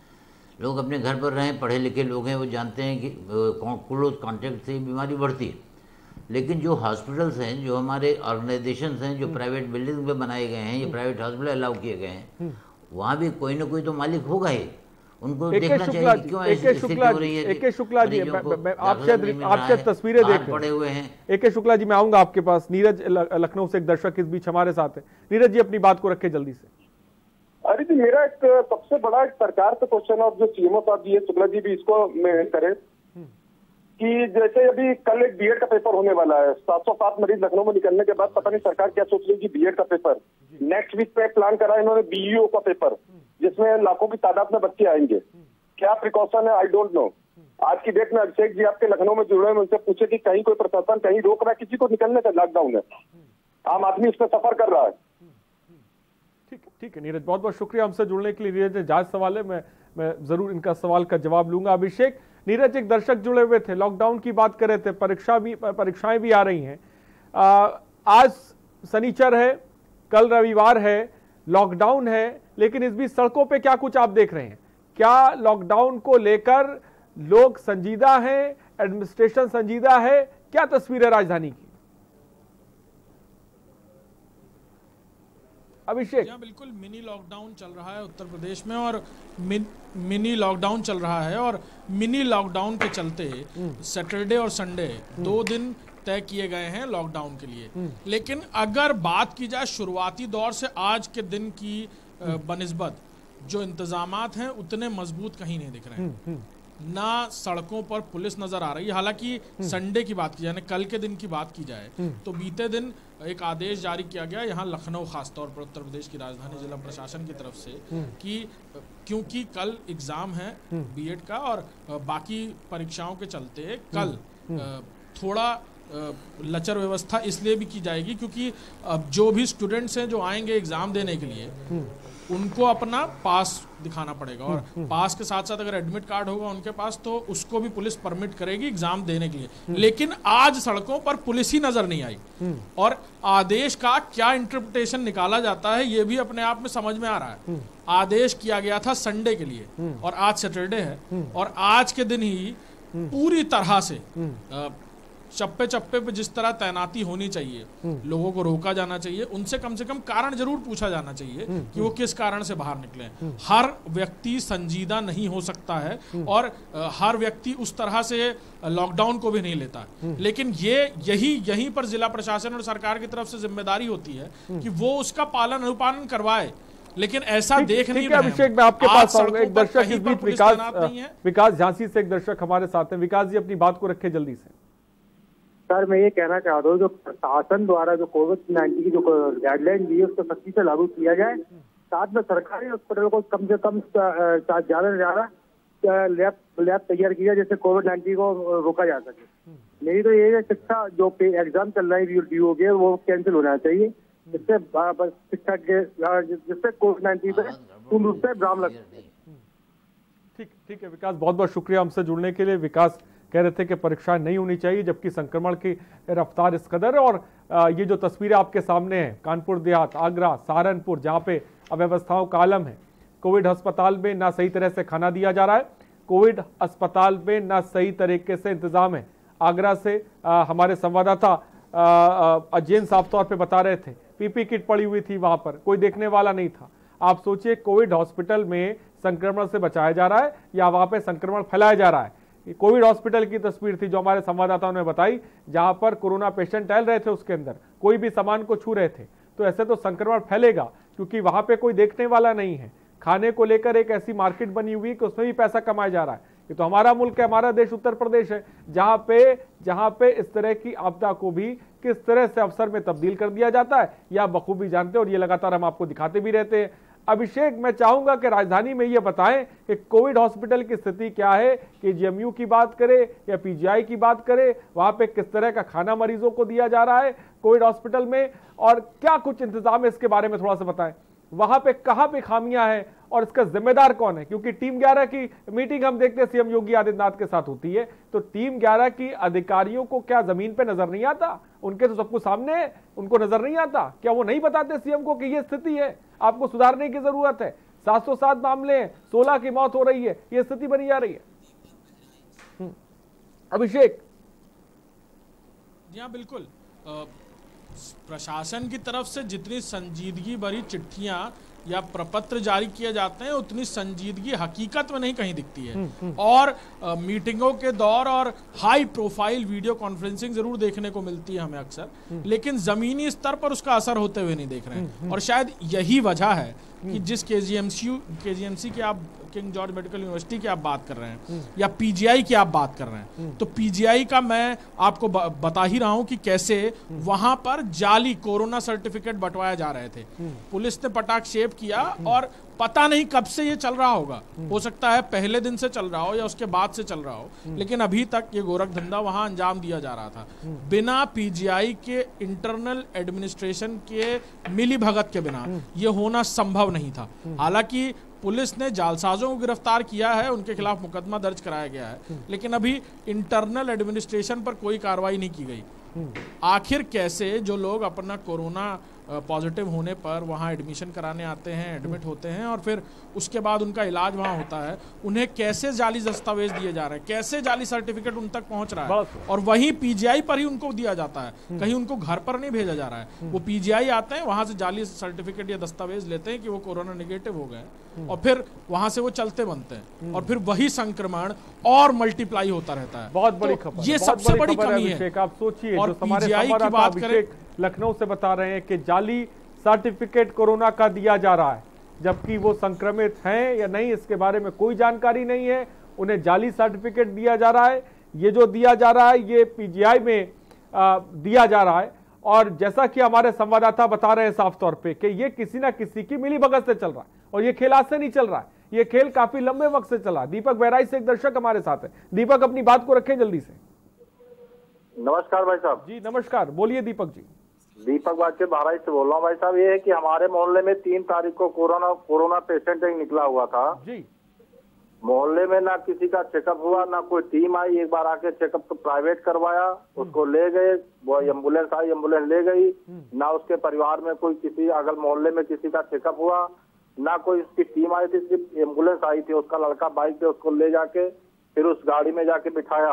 लोग अपने घर पर रहें, पढ़े लिखे लोग हैं, वो जानते हैं कि क्लोज कॉन्टैक्ट से बीमारी बढ़ती है। लेकिन जो हॉस्पिटल्स हैं, जो हमारे ऑर्गेनाइजेशंस हैं, जो प्राइवेट बिल्डिंग में बनाए गए हैं, ये प्राइवेट हॉस्पिटल अलाउ किए गए हैं, वहाँ भी कोई ना कोई तो मालिक होगा ही, उनको देखना चाहिए क्यों ऐसी स्थिति हो रही है। AK शुक्ला जी, आपसे तस्वीरें देख पड़े हुए हैं। AK शुक्ला जी, मैं आऊंगा आपके पास। नीरज लखनऊ से एक दर्शक इस बीच हमारे साथ है। नीरज जी, अपनी बात को रखें जल्दी से। अरे जी, मेरा एक सबसे बड़ा एक सरकार से क्वेश्चन है, और जो सीएमओ साहब जी है, शुक्ला जी भी इसको करें कि जैसे अभी कल एक बीएड का पेपर होने वाला है, 707 मरीज लखनऊ में निकलने के बाद पता नहीं सरकार क्या सोच रही है कि बीएड का पेपर नेक्स्ट वीक पे प्लान करा है इन्होंने, बीईओ का पेपर, जिसमें लाखों की तादाद में बच्चे आएंगे। क्या प्रिकॉशन है, आई डोंट नो। आज की डेट में अभिषेक जी आपके लखनऊ में जुड़े हैं, उनसे पूछे कि कहीं कोई प्रशासन कहीं रोक रहा है किसी को निकलने से लॉकडाउन है? आम आदमी इस पर सफर कर रहा है। ठीक है नीरज, बहुत बहुत शुक्रिया हमसे जुड़ने के लिए। नीरज ने जायज सवाल है, मैं जरूर इनका सवाल का जवाब लूंगा। अभिषेक, नीरज एक दर्शक जुड़े हुए थे, लॉकडाउन की बात कर रहे थे, परीक्षाएं भी आ रही हैं। आज शनिचर है, कल रविवार है, लॉकडाउन है, लेकिन इस बीच सड़कों पे क्या कुछ आप देख रहे हैं? क्या लॉकडाउन को लेकर लोग संजीदा हैं, एडमिनिस्ट्रेशन संजीदा है? क्या तस्वीर है राजधानी की? अभिषेक, बिल्कुल मिनी लॉकडाउन चल रहा है उत्तर प्रदेश में, और मिनी लॉकडाउन चल रहा है, और मिनी लॉकडाउन के चलते सैटरडे और संडे 2 दिन तय किए गए हैं लॉकडाउन के लिए। लेकिन अगर बात की जाए शुरुआती दौर से आज के दिन की बनिस्बत, जो इंतजामात हैं उतने मजबूत कहीं नहीं दिख रहे हैं। ना सड़कों पर पुलिस नजर आ रही है। हालांकि संडे की बात की जाए, कल के दिन की बात की जाए, तो बीते दिन एक आदेश जारी किया गया यहाँ लखनऊ, खासतौर पर उत्तर प्रदेश की राजधानी जिला प्रशासन की तरफ से, कि क्योंकि कल एग्जाम है बीएड का और बाकी परीक्षाओं के चलते कल थोड़ा लचर व्यवस्था इसलिए भी की जाएगी क्योंकि अब जो भी स्टूडेंट्स हैं जो आएंगे एग्जाम देने के लिए, उनको अपना पास दिखाना पड़ेगा, और पास के साथ साथ अगर एडमिट कार्ड होगा उनके पास तो उसको भी पुलिस परमिट करेगी एग्जाम देने के लिए। लेकिन आज सड़कों पर पुलिस ही नजर नहीं आई, और आदेश का क्या इंटरप्रिटेशन निकाला जाता है ये भी अपने आप में समझ में आ रहा है। आदेश किया गया था संडे के लिए और आज सैटरडे है, और आज के दिन ही पूरी तरह से चप्पे चप्पे पे जिस तरह तैनाती होनी चाहिए, लोगों को रोका जाना चाहिए, उनसे कम से कम कारण जरूर पूछा जाना चाहिए कि वो किस कारण से बाहर निकले। हर व्यक्ति संजीदा नहीं हो सकता है और हर व्यक्ति उस तरह से लॉकडाउन को भी नहीं लेता, लेकिन यहीं पर जिला प्रशासन और सरकार की तरफ से जिम्मेदारी होती है कि वो उसका पालन अनुपालन करवाए। लेकिन ऐसा देख नहीं रहे। अभिषेक, मैं आपके पास आऊंगा। एक दर्शक इस बीच विकास झांसी से एक दर्शक हमारे साथ हैं। विकास जी, अपनी बात को रखें जल्दी से। सर, मैं ये कहना चाहता हूँ, जो प्रशासन द्वारा जो कोविड-19 की जो गाइडलाइन दी है उसको सख्ती से लागू किया जाए। साथ में सरकारी हॉस्पिटल को कम से कम ज्यादा से ज्यादा लैब तैयार किया जिससे कोविड-19 को रोका जा सके। मेरी तो ये शिक्षा जो एग्जाम चल रहा है ड्यू हो गया वो कैंसिल होना चाहिए, जिससे शिक्षा के जिससे कोविड-19 पे पूर्ण रूप से विराम लग। ठीक है विकास, बहुत बहुत शुक्रिया हमसे जुड़ने के लिए। विकास कह रहे थे कि परीक्षाएं नहीं होनी चाहिए, जबकि संक्रमण की रफ्तार इस कदर है। और ये जो तस्वीरें आपके सामने हैं, कानपुर देहात, आगरा, सहारनपुर, जहां पे अव्यवस्थाओं का आलम है। कोविड अस्पताल में ना सही तरह से खाना दिया जा रहा है, कोविड अस्पताल में ना सही तरीके से इंतजाम है। आगरा से हमारे संवाददाता अजैन साफ तौर पर बता रहे थे, पीपी किट पड़ी हुई थी वहां पर, कोई देखने वाला नहीं था। आप सोचिए कोविड हॉस्पिटल में संक्रमण से बचाया जा रहा है या वहां पे संक्रमण फैलाया जा रहा है। कोविड हॉस्पिटल की तस्वीर थी जो हमारे संवाददाताओं ने बताई, जहां पर कोरोना पेशेंट टहल रहे थे, उसके अंदर कोई भी सामान को छू रहे थे, तो ऐसे तो संक्रमण फैलेगा क्योंकि वहां पे कोई देखने वाला नहीं है। खाने को लेकर एक ऐसी मार्केट बनी हुई है कि उसमें भी पैसा कमाया जा रहा है। ये तो हमारा मुल्क है, हमारा देश उत्तर प्रदेश है, जहां पे इस तरह की आपदा को भी किस तरह से अवसर में तब्दील कर दिया जाता है, या बखूबी जानते हैं और ये लगातार हम आपको दिखाते भी रहते हैं। अभिषेक, मैं चाहूंगा कि राजधानी में ये बताएं कि कोविड हॉस्पिटल की स्थिति क्या है, केजीएमयू की बात करें या पीजीआई की बात करें, वहां पे किस तरह का खाना मरीजों को दिया जा रहा है कोविड हॉस्पिटल में, और क्या कुछ इंतजाम है, इसके बारे में थोड़ा सा बताएं। वहां पे कहां पे खामियां हैं और इसका जिम्मेदार कौन है, क्योंकि टीम 11 की मीटिंग हम देखते हैं सीएम योगी आदित्यनाथ के साथ होती है, तो टीम 11 की अधिकारियों को क्या जमीन पे नजर नहीं आता? उनके तो सब कुछ सामने है, उनको नजर नहीं आता? क्या वो नहीं बताते सीएम को कि ये स्थिति है, आपको सुधारने की जरूरत है? 707 मामले हैं, 16 की मौत हो रही है, ये स्थिति बनी जा रही है। अभिषेक जी हाँ, बिल्कुल। प्रशासन की तरफ से जितनी संजीदगी भरी चिट्ठियां या प्रपत्र जारी किए जाते हैं, उतनी संजीदगी हकीकत में नहीं कहीं दिखती है। और मीटिंगों के दौर और हाई प्रोफाइल वीडियो कॉन्फ्रेंसिंग जरूर देखने को मिलती है हमें अक्सर, लेकिन जमीनी स्तर पर उसका असर होते हुए नहीं देख रहे हैं। और शायद यही वजह है कि जिस केजीएमसी की आप, किंग जॉर्ज मेडिकल यूनिवर्सिटी की आप बात कर रहे हैं या पीजीआई की आप बात कर रहे हैं, तो पीजीआई का मैं आपको बता ही रहा हूं कि कैसे वहां पर जाली कोरोना सर्टिफिकेट बंटवाए जा रहे थे। पुलिस ने पटाक्षेप किया और पता नहीं कब से ये चल रहा होगा, हो सकता है पहले दिन से चल रहा हो या उसके बाद से चल रहा हो, लेकिन अभी तक ये गोरख धंधा वहां अंजाम दिया जा रहा था बिना पीजीआई के इंटरनल एडमिनिस्ट्रेशन के मिली भगत के बिना ये होना संभव नहीं था। हालांकि पुलिस ने जालसाजों को गिरफ्तार किया है, उनके खिलाफ मुकदमा दर्ज कराया गया है, लेकिन अभी इंटरनल एडमिनिस्ट्रेशन पर कोई कार्रवाई नहीं की गई। आखिर कैसे जो लोग अपना कोरोना पॉजिटिव होने पर वहां एडमिशन कराने आते हैं, एडमिट होते हैं और फिर उसके बाद उनका इलाज वहां होता है, उन्हें कैसे जाली दस्तावेज दिए जा रहे हैं, कैसे जाली सर्टिफिकेट उन तक पहुंच रहा है, और वहीं पीजीआई पर ही उनको दिया जाता है, कहीं उनको घर पर नहीं भेजा जा रहा है। वो पीजीआई आते हैं, वहां से जाली सर्टिफिकेट या दस्तावेज लेते हैं कि वो कोरोना नेगेटिव हो गए, और फिर वहां से वो चलते बनते हैं और फिर वही संक्रमण और मल्टीप्लाई होता रहता है। बहुत बड़ी खबर, ये सबसे बड़ी कमी है। आप सोचिए, और पीजीआई की बात करें, लखनऊ से बता रहे हैं कि जाली सर्टिफिकेट कोरोना का दिया जा रहा है, जबकि वो संक्रमित हैं या नहीं इसके बारे में कोई जानकारी नहीं है, उन्हें जाली सर्टिफिकेट दिया जा रहा है। ये जो दिया जा रहा है ये पीजीआई में दिया जा रहा है, और जैसा कि हमारे संवाददाता बता रहे हैं साफ तौर पे कि ये किसी ना किसी की मिलीभगत से चल रहा है, और ये खेल आज से नहीं चल रहा है, ये खेल काफी लंबे वक्त से चला। दीपक बहराइच से एक दर्शक हमारे साथ है। दीपक, अपनी बात को रखें जल्दी से। नमस्कार भाई साहब। जी नमस्कार, बोलिए दीपक जी। दीपक बात बहराइच से बोल रहा हूँ भाई साहब। ये है कि हमारे मोहल्ले में 3 तारीख को कोरोना पेशेंट एक निकला हुआ था जी। मोहल्ले में ना किसी का चेकअप हुआ, ना कोई टीम आई। एक बार आके चेकअप तो प्राइवेट करवाया, उसको ले गए, वो एम्बुलेंस आई, एम्बुलेंस ले गई। ना उसके परिवार में कोई किसी अगल मोहल्ले में किसी का चेकअप हुआ, ना कोई उसकी टीम आई थी, सिर्फ एम्बुलेंस आई थी। उसका लड़का बाइक पे उसको ले जाके फिर उस गाड़ी में जाके बिठाया,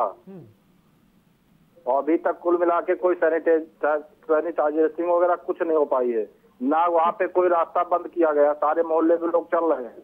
और अभी तक कुल मिला के कोई सैनिटाइजेशन वगैरह कुछ नहीं हो पाई है। ना वहाँ पे कोई रास्ता बंद किया गया, सारे मोहल्ले में लोग चल रहे हैं।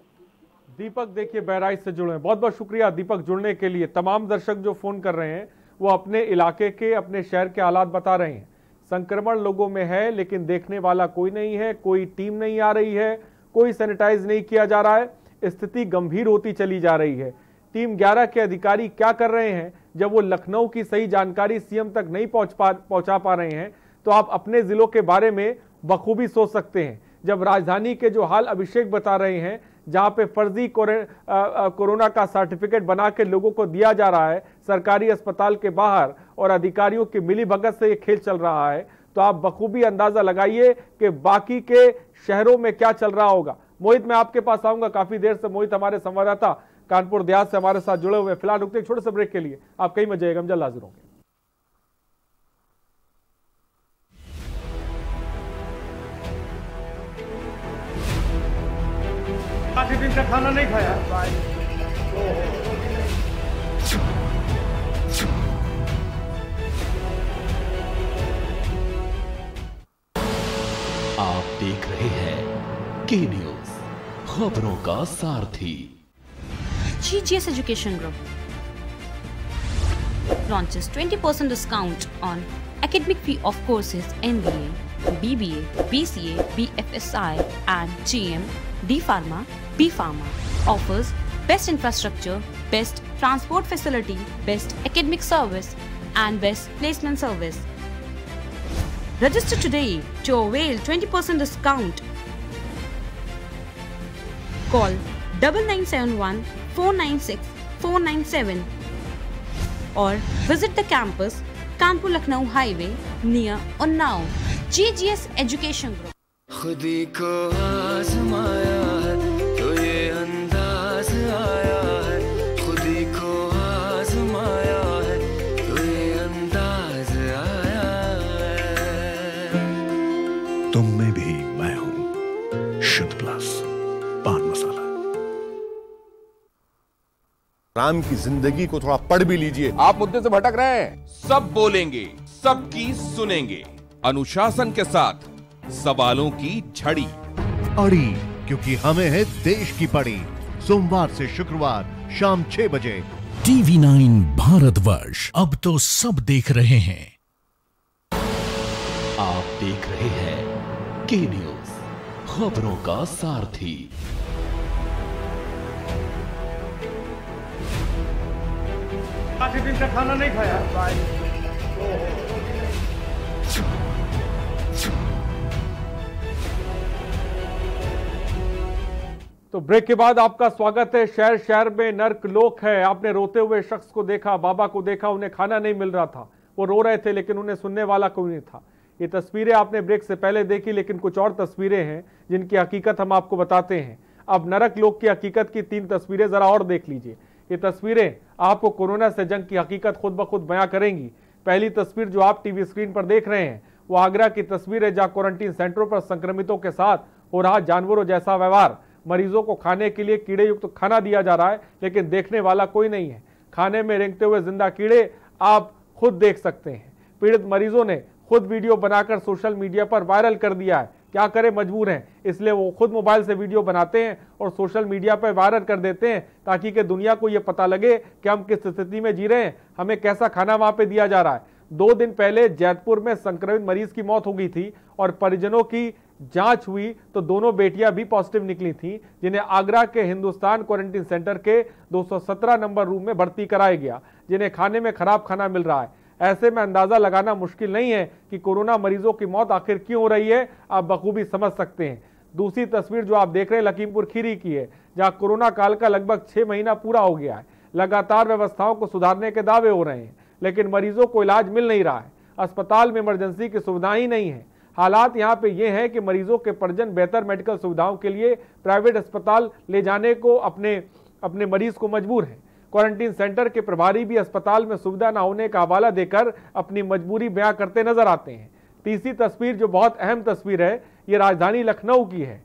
दीपक देखिए बहराइच से जुड़े, बहुत बहुत शुक्रिया दीपक जुड़ने के लिए। तमाम दर्शक जो फोन कर रहे हैं वो अपने इलाके के, अपने शहर के हालात बता रहे हैं। संक्रमण लोगों में है लेकिन देखने वाला कोई नहीं है, कोई टीम नहीं आ रही है, कोई सैनिटाइज नहीं किया जा रहा है, स्थिति गंभीर होती चली जा रही है। टीम 11 के अधिकारी क्या कर रहे हैं जब वो लखनऊ की सही जानकारी सीएम तक नहीं पहुंचा पा रहे हैं, तो आप अपने जिलों के बारे में बखूबी सोच सकते हैं। जब राजधानी के जो हाल अभिषेक बता रहे हैं, जहां पे फर्जी कोरोना का सर्टिफिकेट बना के लोगों को दिया जा रहा है सरकारी अस्पताल के बाहर, और अधिकारियों की मिलीभगत से ये खेल चल रहा है, तो आप बखूबी अंदाजा लगाइए कि बाकी के शहरों में क्या चल रहा होगा। मोहित, मैं आपके पास आऊंगा। काफी देर से मोहित हमारे संवाददाता कानपुर देहात से हमारे साथ जुड़े हुए। फिलहाल रुकते एक छोटे से ब्रेक के लिए, आप कहीं मत जाइएगा, हम जल्द हाजिर होंगे। काफी दिन से खाना नहीं खाया। आप देख रहे हैं के न्यूज। खबरों का सारथी। GGS Education Group launches 20% discount on academic fee of courses MBA, BBA, BCA, BFSI and GM, D Pharma, B Pharma. Offers best infrastructure, best transport facility, best academic service and best placement service. Register today to avail 20% discount. Call 9971 496 497 or visit the campus Kanpur Lucknow highway near Unnao. GGS Education Group। खुदी को आजमाया है तो ये अंदाज आया है, खुदी को आजमाया है तो ये अंदाज आया है। तुम में भी मैं हूं, शुद्ध प्लस पान मसाला। राम की जिंदगी को थोड़ा पढ़ भी लीजिए। आप मुद्दे से भटक रहे हैं। सब बोलेंगे, सबकी सुनेंगे, अनुशासन के साथ सवालों की झड़ी अड़ी, क्योंकि हमें है देश की पड़ी। सोमवार से शुक्रवार शाम 6 बजे TV9 भारतवर्ष। अब तो सब देख रहे हैं। आप देख रहे हैं के न्यूज, खबरों का सारथी। काफी दिन से खाना नहीं खाया। तो ब्रेक के बाद आपका स्वागत है। शहर शहर में नर्क लोक है। आपने रोते हुए शख्स को देखा, बाबा को देखा, उन्हें खाना नहीं मिल रहा था, वो रो रहे थे लेकिन उन्हें सुनने वाला कोई नहीं था। ये तस्वीरें आपने ब्रेक से पहले देखी, लेकिन कुछ और तस्वीरें हैं जिनकी हकीकत हम आपको बताते हैं। अब नरक लोक की हकीकत की 3 तस्वीरें जरा और देख लीजिए। ये तस्वीरें आपको कोरोना से जंग की हकीकत खुद ब खुद बयां करेंगी। पहली तस्वीर जो आप टीवी स्क्रीन पर देख रहे हैं वो आगरा की तस्वीर है, जहां क्वारंटीन सेंटरों पर संक्रमितों के साथ हो रहा जानवरों जैसा व्यवहार। मरीजों को खाने के लिए कीड़े युक्त खाना दिया जा रहा है, लेकिन देखने वाला कोई नहीं है। खाने में रेंगते हुए जिंदा कीड़े आप खुद देख सकते हैं। पीड़ित मरीजों ने खुद वीडियो बनाकर सोशल मीडिया पर वायरल कर दिया है। क्या करें, मजबूर हैं, इसलिए वो खुद मोबाइल से वीडियो बनाते हैं और सोशल मीडिया पर वायरल कर देते हैं, ताकि कि दुनिया को ये पता लगे कि हम किस स्थिति में जी रहे हैं, हमें कैसा खाना वहां पे दिया जा रहा है। 2 दिन पहले जैतपुर में संक्रमित मरीज की मौत हो गई थी और परिजनों की जांच हुई तो दोनों बेटियां भी पॉजिटिव निकली थी, जिन्हें आगरा के हिंदुस्तान क्वारंटीन सेंटर के 217 नंबर रूम में भर्ती कराया गया, जिन्हें खाने में खराब खाना मिल रहा है। ऐसे में अंदाजा लगाना मुश्किल नहीं है कि कोरोना मरीजों की मौत आखिर क्यों हो रही है, आप बखूबी समझ सकते हैं। दूसरी तस्वीर जो आप देख रहे हैं लखीमपुर खीरी की है, जहां कोरोना काल का लगभग 6 महीना पूरा हो गया है। लगातार व्यवस्थाओं को सुधारने के दावे हो रहे हैं, लेकिन मरीजों को इलाज मिल नहीं रहा है। अस्पताल में इमरजेंसी की सुविधाएं ही नहीं है। हालात यहाँ पे ये हैं कि मरीजों के परिजन बेहतर मेडिकल सुविधाओं के लिए प्राइवेट अस्पताल ले जाने को अपने मरीज को मजबूर हैं। क्वारंटीन सेंटर के प्रभारी भी अस्पताल में सुविधा न होने का हवाला देकर अपनी मजबूरी बयां करते नजर आते हैं। तीसरी तस्वीर जो बहुत अहम तस्वीर है, ये राजधानी लखनऊ की है,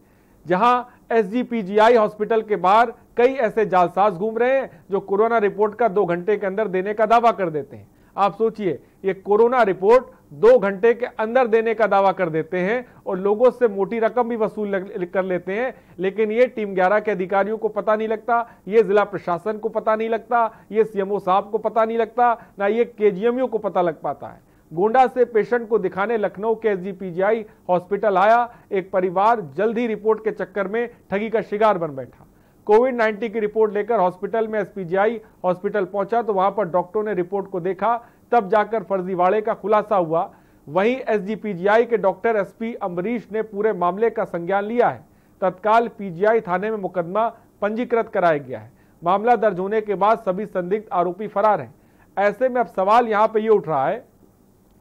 जहां SGPGI हॉस्पिटल के बाहर कई ऐसे जालसाज घूम रहे हैं जो कोरोना रिपोर्ट का 2 घंटे के अंदर देने का दावा कर देते हैं। आप सोचिए, ये कोरोना रिपोर्ट 2 घंटे के अंदर देने का दावा कर देते हैं और लोगों से मोटी रकम भी वसूल कर लेते हैं, लेकिन ये टीम 11 के अधिकारियों को पता नहीं लगता, ये जिला प्रशासन को पता नहीं लगता, ये CMO साहब को पता नहीं लगता, ना ये KGMU को पता लग पाता है। गोंडा से पेशेंट को दिखाने लखनऊ के SGPGI हॉस्पिटल आया एक परिवार, जल्द ही रिपोर्ट के चक्कर में ठगी का शिकार बन बैठा। कोविड-19 की रिपोर्ट लेकर हॉस्पिटल में SPGI हॉस्पिटल पहुंचा तो वहां पर डॉक्टरों ने रिपोर्ट को देखा, तब जाकर फर्जीवाड़े का खुलासा हुआ। वहीं SGPGI के डॉक्टर SP अम्बरीश ने पूरे मामले का संज्ञान लिया है। तत्काल PGI थाने में मुकदमा पंजीकृत कराया गया है। मामला दर्ज होने के बाद सभी संदिग्ध आरोपी फरार हैं। ऐसे में अब सवाल यहाँ पे ये उठ रहा है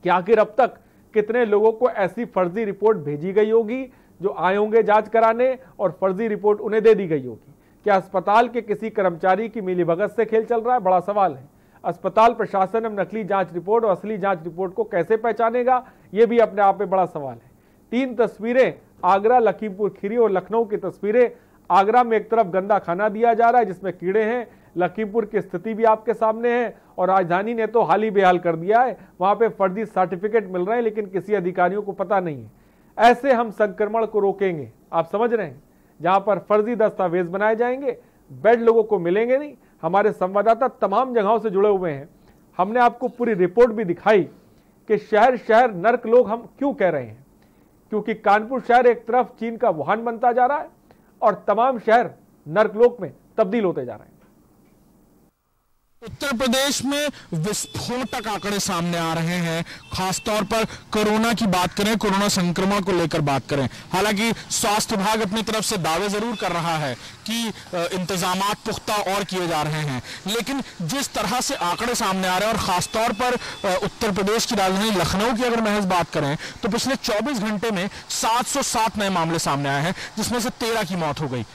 कि आखिर अब तक कितने लोगों को ऐसी फर्जी रिपोर्ट भेजी गई होगी जो आए होंगे जांच कराने और फर्जी रिपोर्ट उन्हें दे दी गई होगी। क्या अस्पताल के किसी कर्मचारी की मिलीभगत से खेल चल रहा है? बड़ा सवाल है। अस्पताल प्रशासन अब नकली जांच रिपोर्ट और असली जांच रिपोर्ट को कैसे पहचानेगा, यह भी अपने आप में बड़ा सवाल है। 3 तस्वीरें, आगरा, लखीमपुर खीरी और लखनऊ की तस्वीरें। आगरा में एक तरफ गंदा खाना दिया जा रहा है जिसमें कीड़े हैं, लखीमपुर की स्थिति भी आपके सामने है और राजधानी ने तो हाल ही बेहाल कर दिया है। वहां पे फर्जी सर्टिफिकेट मिल रहे हैं लेकिन किसी अधिकारियों को पता नहीं है। ऐसे हम संक्रमण को रोकेंगे, आप समझ रहे हैं। जहां पर फर्जी दस्तावेज बनाए जाएंगे, बेड लोगों को मिलेंगे नहीं। हमारे संवाददाता तमाम जगहों से जुड़े हुए हैं। हमने आपको पूरी रिपोर्ट भी दिखाई कि शहर शहर नर्क लोग हम क्यों कह रहे हैं, क्योंकि कानपुर शहर एक तरफ चीन का वुहान बनता जा रहा है और तमाम शहर नर्कलोक में तब्दील होते जा रहे हैं। उत्तर प्रदेश में विस्फोटक आंकड़े सामने आ रहे हैं, खासतौर पर कोरोना की बात करें, कोरोना संक्रमण को लेकर बात करें। हालांकि स्वास्थ्य विभाग अपनी तरफ से दावे जरूर कर रहा है कि इंतजामात पुख्ता और किए जा रहे हैं, लेकिन जिस तरह से आंकड़े सामने आ रहे हैं और खासतौर पर उत्तर प्रदेश की राजधानी लखनऊ की अगर महज बात करें तो पिछले 24 घंटे में 707 नए मामले सामने आए हैं, जिसमें से 13 की मौत हो गई।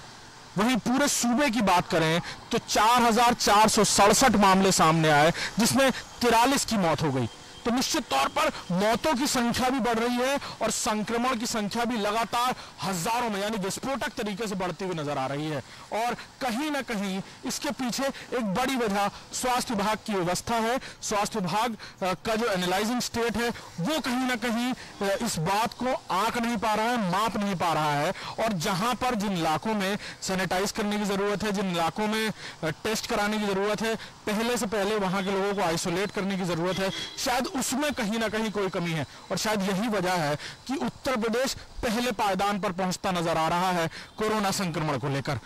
वहीं पूरे सूबे की बात करें तो 4,467 मामले सामने आए, जिसमें 43 की मौत हो गई। तो निश्चित तौर पर मौतों की संख्या भी बढ़ रही है और संक्रमण की संख्या भी लगातार हजारों में यानी विस्फोटक तरीके से बढ़ती हुई नजर आ रही है। और कहीं ना कहीं इसके पीछे एक बड़ी वजह स्वास्थ्य विभाग की व्यवस्था है। स्वास्थ्य विभाग का जो एनालाइजिंग स्टेट है वो कहीं ना कहीं इस बात को आंक नहीं पा रहा है, माप नहीं पा रहा है। और जहां पर जिन इलाकों में सैनिटाइज करने की जरूरत है, जिन इलाकों में टेस्ट कराने की जरूरत है, पहले से पहले वहां के लोगों को आइसोलेट करने की जरूरत है, शायद उसमें कहीं ना कहीं कोई कमी है। और शायद यही वजह है कि उत्तर प्रदेश पहले पायदान पर पहुंचता नजर आ रहा है कोरोना संक्रमण को लेकर।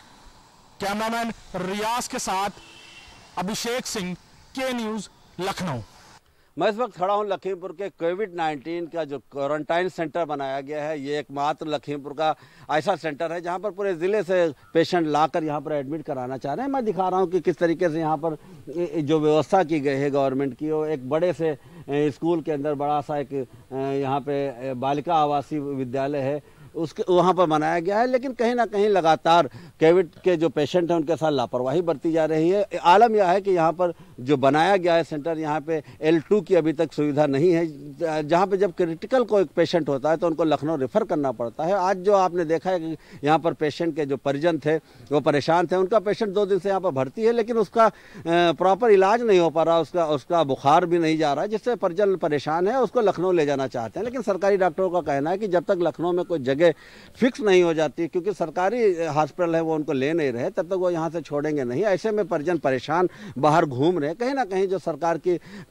कैमरामैन रियाज के साथ अभिषेक सिंह, के न्यूज, लखनऊ। मैं इस वक्त खड़ा हूं लखीमपुर के कोविड-19 का जो क्वारंटाइन सेंटर बनाया गया है। ये एकमात्र लखीमपुर का ऐसा सेंटर है जहां पर पूरे ज़िले से पेशेंट लाकर यहां पर एडमिट कराना चाह रहे हैं। मैं दिखा रहा हूं कि किस तरीके से यहां पर जो व्यवस्था की गई है गवर्नमेंट की, वो एक बड़े से स्कूल के अंदर बड़ा सा एक यहाँ पे बालिका आवासीय विद्यालय है, उसके वहाँ पर बनाया गया है। लेकिन कहीं ना कहीं लगातार कोविड के जो पेशेंट हैं उनके साथ लापरवाही बरती जा रही है। आलम यह है कि यहाँ पर जो बनाया गया है सेंटर, यहाँ पे L2 की अभी तक सुविधा नहीं है, जहाँ पे जब क्रिटिकल कोई पेशेंट होता है तो उनको लखनऊ रेफर करना पड़ता है। आज जो आपने देखा है कि यहाँ पर पेशेंट के जो परिजन थे वो परेशान थे। उनका पेशेंट 2 दिन से यहाँ पर भर्ती है, लेकिन उसका प्रॉपर इलाज नहीं हो पा रहा, उसका बुखार भी नहीं जा रहा है, जिससे परिजन परेशान है। उसको लखनऊ ले जाना चाहते हैं, लेकिन सरकारी डॉक्टरों का कहना है कि जब तक लखनऊ में कोई जगह फिक्स नहीं हो जाती, क्योंकि सरकारी हॉस्पिटल है वो उनको ले नहीं रहे, तब तक वो यहाँ से छोड़ेंगे नहीं। ऐसे में परिजन परेशान बाहर घूम रहे हैं। कहीं ना कहीं जो सरकार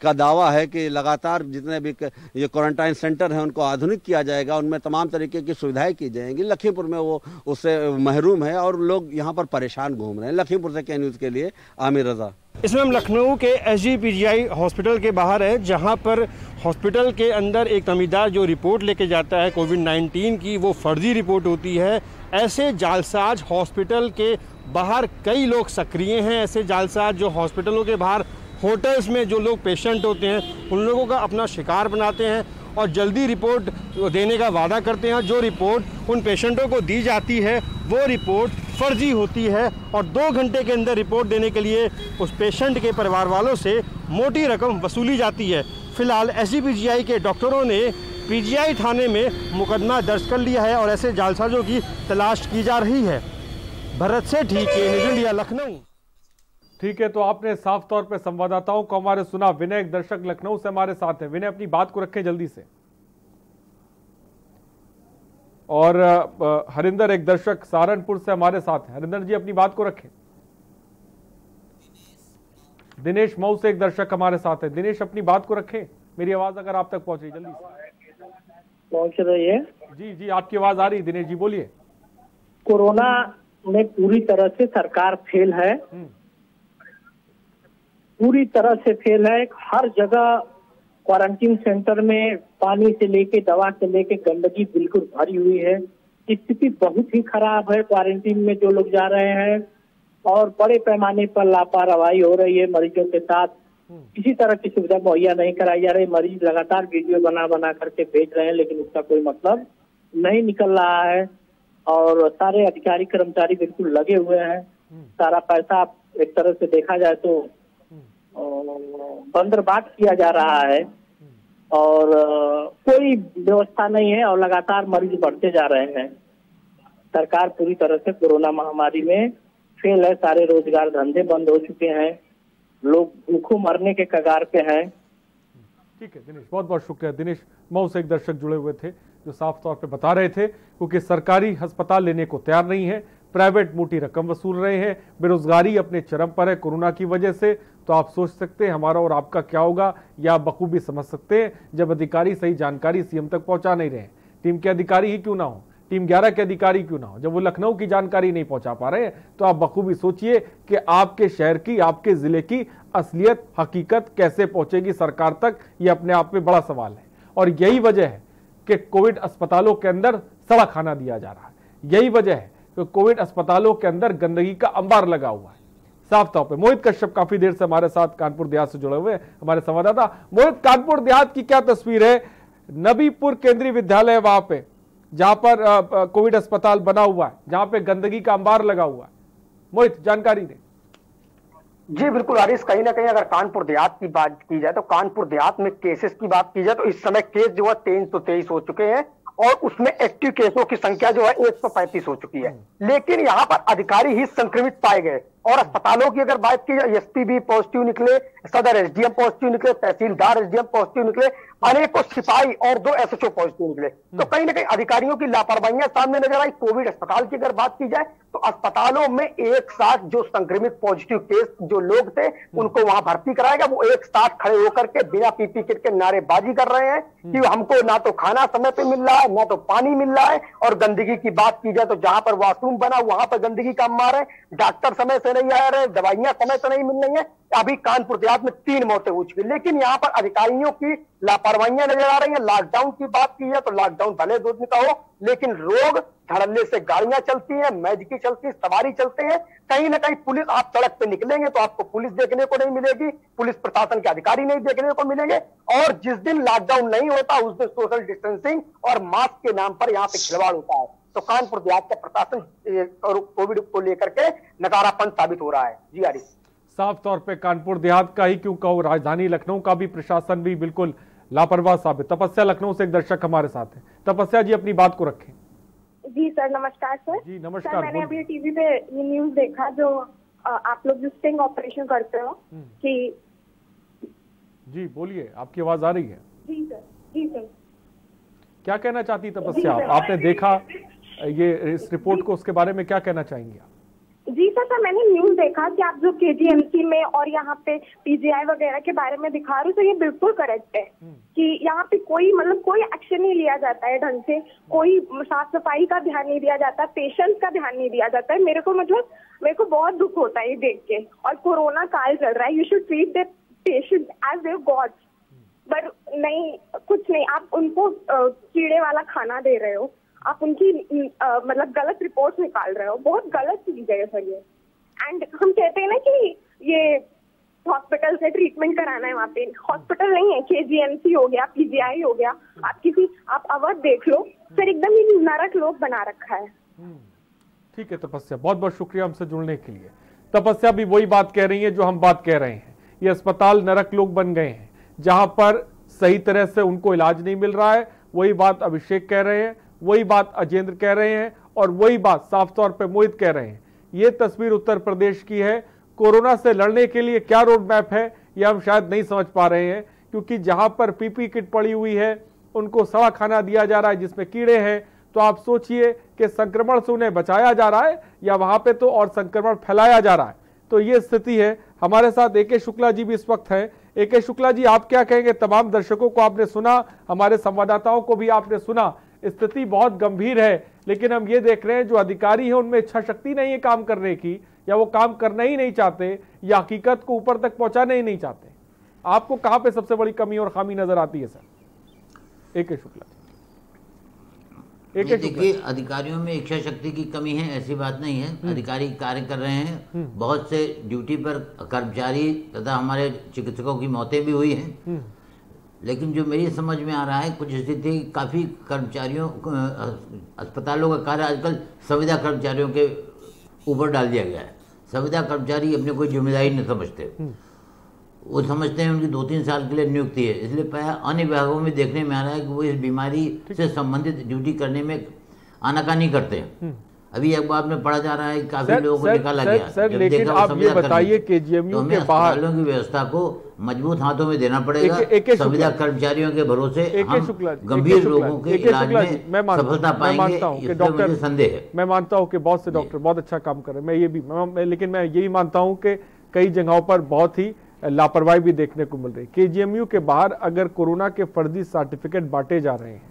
का दावा है कि लगातार जितने भी ये क्वारंटाइन सेंटर हैं उनको आधुनिक किया जाएगा, उनमें तमाम तरीके की सुविधाएं की जाएंगी, लखीमपुर में वो उससे महरूम है और लोग यहाँ पर परेशान घूम रहे हैं। लखीमपुर से के न्यूज़ के लिए आमिर रजा। इसमें हम लखनऊ के SGPGI हॉस्पिटल के बाहर है, जहां पर हॉस्पिटल के अंदर एक तमीदार जो रिपोर्ट लेके जाता है कोविड-19 की, वो फर्जी रिपोर्ट होती है। ऐसे जालसाज हॉस्पिटल के बाहर कई लोग सक्रिय हैं। ऐसे जालसाज जो हॉस्पिटलों के बाहर होटल्स में जो लोग पेशेंट होते हैं उन लोगों का अपना शिकार बनाते हैं और जल्दी रिपोर्ट देने का वादा करते हैं। जो रिपोर्ट उन पेशेंटों को दी जाती है वो रिपोर्ट फर्जी होती है और 2 घंटे के अंदर रिपोर्ट देने के लिए उस पेशेंट के परिवार वालों से मोटी रकम वसूली जाती है। फिलहाल SGPGI के डॉक्टरों ने PGI थाने में मुकदमा दर्ज कर लिया है और ऐसे जालसाजों की तलाश की जा रही है। भरत सेठी, के न्यूज़ इंडिया, लखनऊ। ठीक है, तो आपने साफ तौर पे संवाददाताओं को हमारे सुना। विनय एक दर्शक लखनऊ से हमारे साथ है। विनय, अपनी बात को रखें जल्दी से। और हरिंदर एक दर्शक सहारनपुर से हमारे साथ है। हरिंदर जी, अपनी बात को रखें। दिनेश मऊ से एक दर्शक हमारे साथ है। दिनेश, अपनी बात को रखें। मेरी आवाज अगर आप तक पहुंच रही, जल्दी से पहुंच रही है। जी जी, आपकी आवाज आ रही है। दिनेश जी बोलिए। कोरोना में पूरी तरह से सरकार फेल है, पूरी तरह से फेल है। हर जगह क्वारंटीन सेंटर में पानी से लेके दवा से लेके गंदगी बिल्कुल भरी हुई है। स्थिति बहुत ही खराब है। क्वारंटीन में जो लोग जा रहे हैं और बड़े पैमाने पर लापरवाही हो रही है मरीजों के साथ। किसी तरह की सुविधा मुहैया नहीं कराई जा रही। मरीज लगातार वीडियो बना करके भेज रहे हैं, लेकिन उसका कोई मतलब नहीं निकल रहा है। और सारे अधिकारी कर्मचारी बिल्कुल लगे हुए हैं। सारा पैसा एक तरह से देखा जाए तो बंदरबाट किया जा रहा है और कोई व्यवस्था नहीं है और लगातार मरीज बढ़ते जा रहे हैं। सरकार पूरी तरह से कोरोना महामारी में फेल है। सारे रोजगार धंधे बंद हो चुके हैं। लोग भूखों मरने के कगार पे हैं। ठीक है दिनेश, बहुत बहुत शुक्रिया। दिनेश मऊ से एक दर्शक जुड़े हुए थे जो साफ तौर पे बता रहे थे, क्योंकि सरकारी अस्पताल लेने को तैयार नहीं है, प्राइवेट मोटी रकम वसूल रहे हैं, बेरोजगारी अपने चरम पर है कोरोना की वजह से। तो आप सोच सकते हैं हमारा और आपका क्या होगा, या बखूबी समझ सकते हैं जब अधिकारी सही जानकारी सीएम तक पहुंचा नहीं रहे। टीम के अधिकारी ही क्यों ना हो, टीम 11 के अधिकारी क्यों ना हो, जब वो लखनऊ की जानकारी नहीं पहुंचा पा रहे हैं, तो आप बखूबी सोचिए कि आपके शहर की, आपके जिले की असलियत, हकीकत कैसे पहुंचेगी सरकार तक। ये अपने आप में बड़ा सवाल है, और यही वजह है कि कोविड अस्पतालों के अंदर सड़ा खाना दिया जा रहा है। यही वजह है कि कोविड अस्पतालों के अंदर गंदगी का अंबार लगा हुआ है साफ तौर पे। मोहित कश्यप काफी देर से हमारे साथ कानपुर देहात से जुड़े हुए हैं, हमारे संवाददाता। मोहित, कानपुर देहात की क्या तस्वीर है? नबीपुर केंद्रीय विद्यालय वहां पे जहां पर कोविड अस्पताल बना हुआ है, जहां पे गंदगी का अंबार लगा हुआ है, मोहित जानकारी दें। जी बिल्कुल आरिस, कहीं ना कहीं अगर कानपुर देहात की बात की जाए तो कानपुर देहात में केसेस की बात की जाए तो इस समय केस जो है 323 हो चुके हैं, और उसमें एक्टिव केसों की संख्या जो है 135 हो चुकी है। लेकिन यहाँ पर अधिकारी ही संक्रमित पाए गए, और अस्पतालों की अगर बात की जाए, एसपी भी पॉजिटिव निकले, सदर एसडीएम पॉजिटिव निकले, तहसीलदार एसडीएम पॉजिटिव निकले, अनेकों सिपाही और 2 एसएचओ पॉजिटिव निकले। तो कहीं ना कहीं अधिकारियों की लापरवाहियां सामने नजर आई। कोविड अस्पताल की अगर बात की जाए तो अस्पतालों में एक साथ जो संक्रमित पॉजिटिव केस जो लोग थे उनको वहां भर्ती कराया गया, वो एक साथ खड़े होकर के बिना पीपी किट के नारेबाजी कर रहे हैं कि हमको ना तो खाना समय पे मिल रहा है, ना तो पानी मिल रहा है। और गंदगी की बात की जाए तो जहां पर वॉशरूम बना वहां पर गंदगी का मार है, डॉक्टर समय से नहीं आ रहे, दवाइयां समय से नहीं मिल रही है। अभी कानपुर देहात में 3 मौतें हो चुकी, लेकिन यहाँ पर अधिकारियों की लापरवाहियां नजर आ रही है। लॉकडाउन की बात की है तो लॉकडाउन भले 2 दिन का हो, लेकिन रोग धड़ल्ले से गाड़ियां चलती हैं, मैजिकी चलती है, सवारी चलते हैं। कहीं ना कहीं पुलिस, आप सड़क पे निकलेंगे तो आपको पुलिस देखने को नहीं मिलेगी, पुलिस प्रशासन के अधिकारी नहीं देखने को मिलेंगे। और जिस दिन लॉकडाउन नहीं होता उस दिन सोशल डिस्टेंसिंग और मास्क के नाम पर यहाँ पे खिलवाड़ होता है। तो कानपुर देहात का प्रशासन कोविड को लेकर के नकारापन साबित हो रहा है। जी आरिफ, साफ तौर पे कानपुर देहात का ही क्यों कहो, राजधानी लखनऊ का भी प्रशासन भी बिल्कुल लापरवाह साबित। तपस्या लखनऊ से एक दर्शक हमारे साथ है। तपस्या जी अपनी बात को रखें। जी सर, नमस्कार सर। जी नमस्कार। सर मैंने अभी टीवी पे ये न्यूज देखा जो आप लोग जो स्टिंग ऑपरेशन करते हो कि। जी बोलिए, आपकी आवाज आ रही है। जी सर, जी सर। क्या कहना चाहती तपस्या? आपने देखा ये इस रिपोर्ट को, उसके बारे में क्या कहना चाहेंगे आप? जी सर, मैंने न्यूज देखा कि आप जो केजीएमसी में और यहाँ पे पीजीआई वगैरह के बारे में दिखा रहे हो, तो ये बिल्कुल करेक्ट है कि यहाँ पे कोई कोई एक्शन नहीं लिया जाता है ढंग से, कोई साफ सफाई का ध्यान नहीं दिया जाता, पेशेंट्स का ध्यान नहीं दिया जाता है। मेरे को बहुत दुख होता है ये देख के। और कोरोना काल चल रहा है, you should treat the patient as their gods, पर नहीं, कुछ नहीं, आप उनको कीड़े वाला खाना दे रहे हो, आप उनकी गलत रिपोर्ट्स निकाल रहे हो। बहुत गलत चीज है सर ये। एंड हम कहते हैं ना कि ये हॉस्पिटल से ट्रीटमेंट कराना है, वहाँ पे हॉस्पिटल नहीं है, केजीएमसी हो गया, पीजीआई हो गया। आप अवध देख लो सर, एकदम ही नरक लोक बना रखा है। ठीक है तपस्या, बहुत बहुत शुक्रिया हमसे जुड़ने के लिए। तपस्या भी वही बात कह रही है जो हम बात कह रहे हैं। ये अस्पताल नरक लोक बन गए हैं, जहां पर सही तरह से उनको इलाज नहीं मिल रहा है। वही बात अभिषेक कह रहे हैं, वही बात अजेंद्र कह रहे हैं, और वही बात साफ तौर पे मोहित कह रहे हैं। ये तस्वीर उत्तर प्रदेश की है। कोरोना से लड़ने के लिए क्या रोड मैप है ये हम शायद नहीं समझ पा रहे हैं, क्योंकि जहां पर पीपी किट पड़ी हुई है उनको सड़ा खाना दिया जा रहा है जिसमें कीड़े हैं। तो आप सोचिए कि संक्रमण से उन्हें बचाया जा रहा है या वहां पे तो और संक्रमण फैलाया जा रहा है। तो ये स्थिति है। हमारे साथ एके शुक्ला जी भी इस वक्त हैं। एके शुक्ला जी, आप क्या कहेंगे? तमाम दर्शकों को आपने सुना, हमारे संवाददाताओं को भी आपने सुना। स्थिति बहुत गंभीर है, लेकिन हम ये देख रहे हैं जो अधिकारी हैं उनमें इच्छा शक्ति नहीं है काम करने की, या वो काम करना ही नहीं चाहते, या हकीकत को ऊपर तक पहुंचाना ही नहीं चाहते। आपको कहां पे सबसे बड़ी कमी और खामी नजर आती है सर? एके शुक्ला। देखिए, अधिकारियों में इच्छा शक्ति की कमी है ऐसी बात नहीं है। अधिकारी कार्य कर रहे हैं, बहुत से ड्यूटी पर कर्मचारी तथा हमारे चिकित्सकों की मौतें भी हुई हैं। लेकिन जो मेरी समझ में आ रहा है, कुछ स्थिति काफ़ी कर्मचारियों, अस्पतालों का कार्य आजकल संविदा कर्मचारियों के ऊपर डाल दिया गया है। संविदा कर्मचारी अपने कोई जिम्मेदारी नहीं समझते, वो समझते हैं उनकी 2-3 साल के लिए नियुक्ति है। इसलिए अन्य विभागों में देखने में आ रहा है कि वो इस बीमारी से संबंधित ड्यूटी करने में आनाकानी करते हैं। अभी अखबार में पढ़ा जा रहा है, काफी लोगों को निकाला गया। सर लेकिन आप ये बताइए केजीएमयू के बाहर की व्यवस्था को मजबूत हाथों में देना पड़ेगा। संविदा कर्मचारियों के भरोसे हम गंभीर रोगों के इलाज में सफलता पाएंगे, इसमें संदेह है। मैं मानता हूँ कि बहुत से डॉक्टर बहुत अच्छा काम कर रहे हैं, लेकिन मैं यही मानता हूँ कि कई जगहों पर बहुत ही लापरवाही भी देखने को मिल रही है। केजीएमयू के बाहर अगर कोरोना के फर्जी सर्टिफिकेट बांटे जा रहे हैं,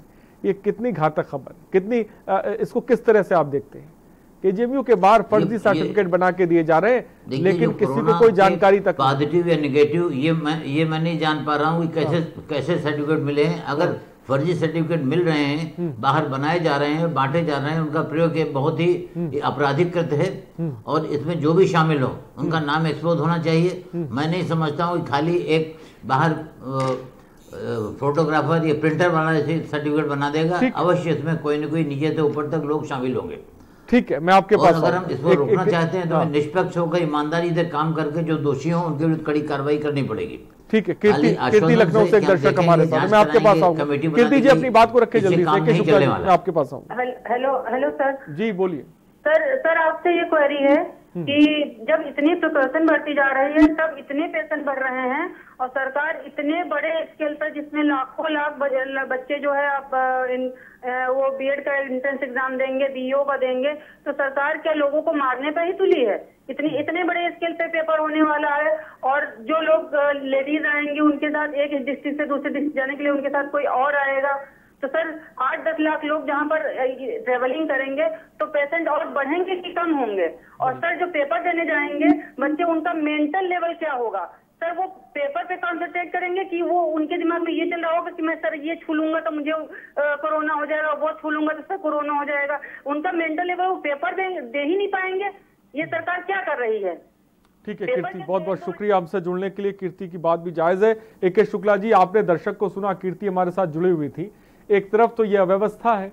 ये कितनी घातक खबर, कितनी इसको किस तरह से आप देखते हैं? केजीएमयू के बाहर फर्जी सर्टिफिकेट बना के दिए जा रहे हैं, लेकिन किसी को कोई जानकारी तक पॉजिटिव या नेगेटिव ये मैं नहीं जान पा रहा हूँ कि कैसे सर्टिफिकेट मिले हैं। अगर फर्जी सर्टिफिकेट मिल रहे हैं, बाहर बनाए जा रहे हैं, बांटे जा रहे हैं, उनका प्रयोग बहुत ही आपराधिक कृत्य है और इसमें जो भी शामिल हो उनका नाम एक्सपोज होना चाहिए। मैं नहीं समझता हूँ कि खाली एक बाहर फोटोग्राफर या प्रिंटर वाला सर्टिफिकेट बना देगा। अवश्य इसमें कोई न कोई नीचे से ऊपर तक लोग शामिल होंगे। ठीक है, मैं आपके पास अगर हम इसको रोकना चाहते हैं तो निष्पक्ष होकर ईमानदारी से काम करके जो दोषी हों उनके विरुद्ध कड़ी कार्रवाई करनी पड़ेगी। ठीक है, कीर्ति लखनऊ से एक दर्शक हमारे साथ, मैं आपके पास आऊंगा। कीर्ति जी अपनी बात को रखे जल्दी से, मैं आपके पास आऊंगा। हेलो सर जी बोलिए। सर आपसे ये क्वेरी है कि जब इतनी प्रिकॉशन बढ़ती जा रही है, तब इतने पेशेंट बढ़ रहे हैं और सरकार इतने बड़े स्केल पर जिसमें लाखों लाख बच्चे जो है अब वो बीएड का एंट्रेंस एग्जाम देंगे, बीईओ का देंगे, तो सरकार क्या लोगों को मारने पर ही तुली है? इतने बड़े स्केल पे पेपर होने वाला है और जो लोग लेडीज आएंगी उनके साथ एक डिस्ट्रिक्ट से दूसरे डिस्ट्रिक्ट जाने के लिए उनके साथ कोई और आएगा, तो सर 8-10 लाख लोग जहाँ पर ट्रेवलिंग करेंगे तो पेशेंट और बढ़ेंगे कि कम होंगे? और सर जो पेपर देने जाएंगे बच्चे, उनका मेंटल लेवल क्या होगा? सर वो पेपर पे कॉन्सेंट्रेट करेंगे कि वो उनके दिमाग में ये चल रहा होगा कि मैं सर ये छू लूंगा तो मुझे कोरोना हो जाएगा, वो छू लूंगा तो सर कोरोना हो जाएगा। उनका मेंटल लेवल वो पेपर दे ही नहीं पाएंगे। ये सरकार क्या कर रही है? ठीक है कीर्ति, बहुत बहुत शुक्रिया हमसे जुड़ने के लिए। कीर्ति की बात भी जायज है। AK शुक्ला जी, आपने दर्शक को सुना, कीर्ति हमारे साथ जुड़ी हुई थी। एक तरफ तो यह अव्यवस्था है,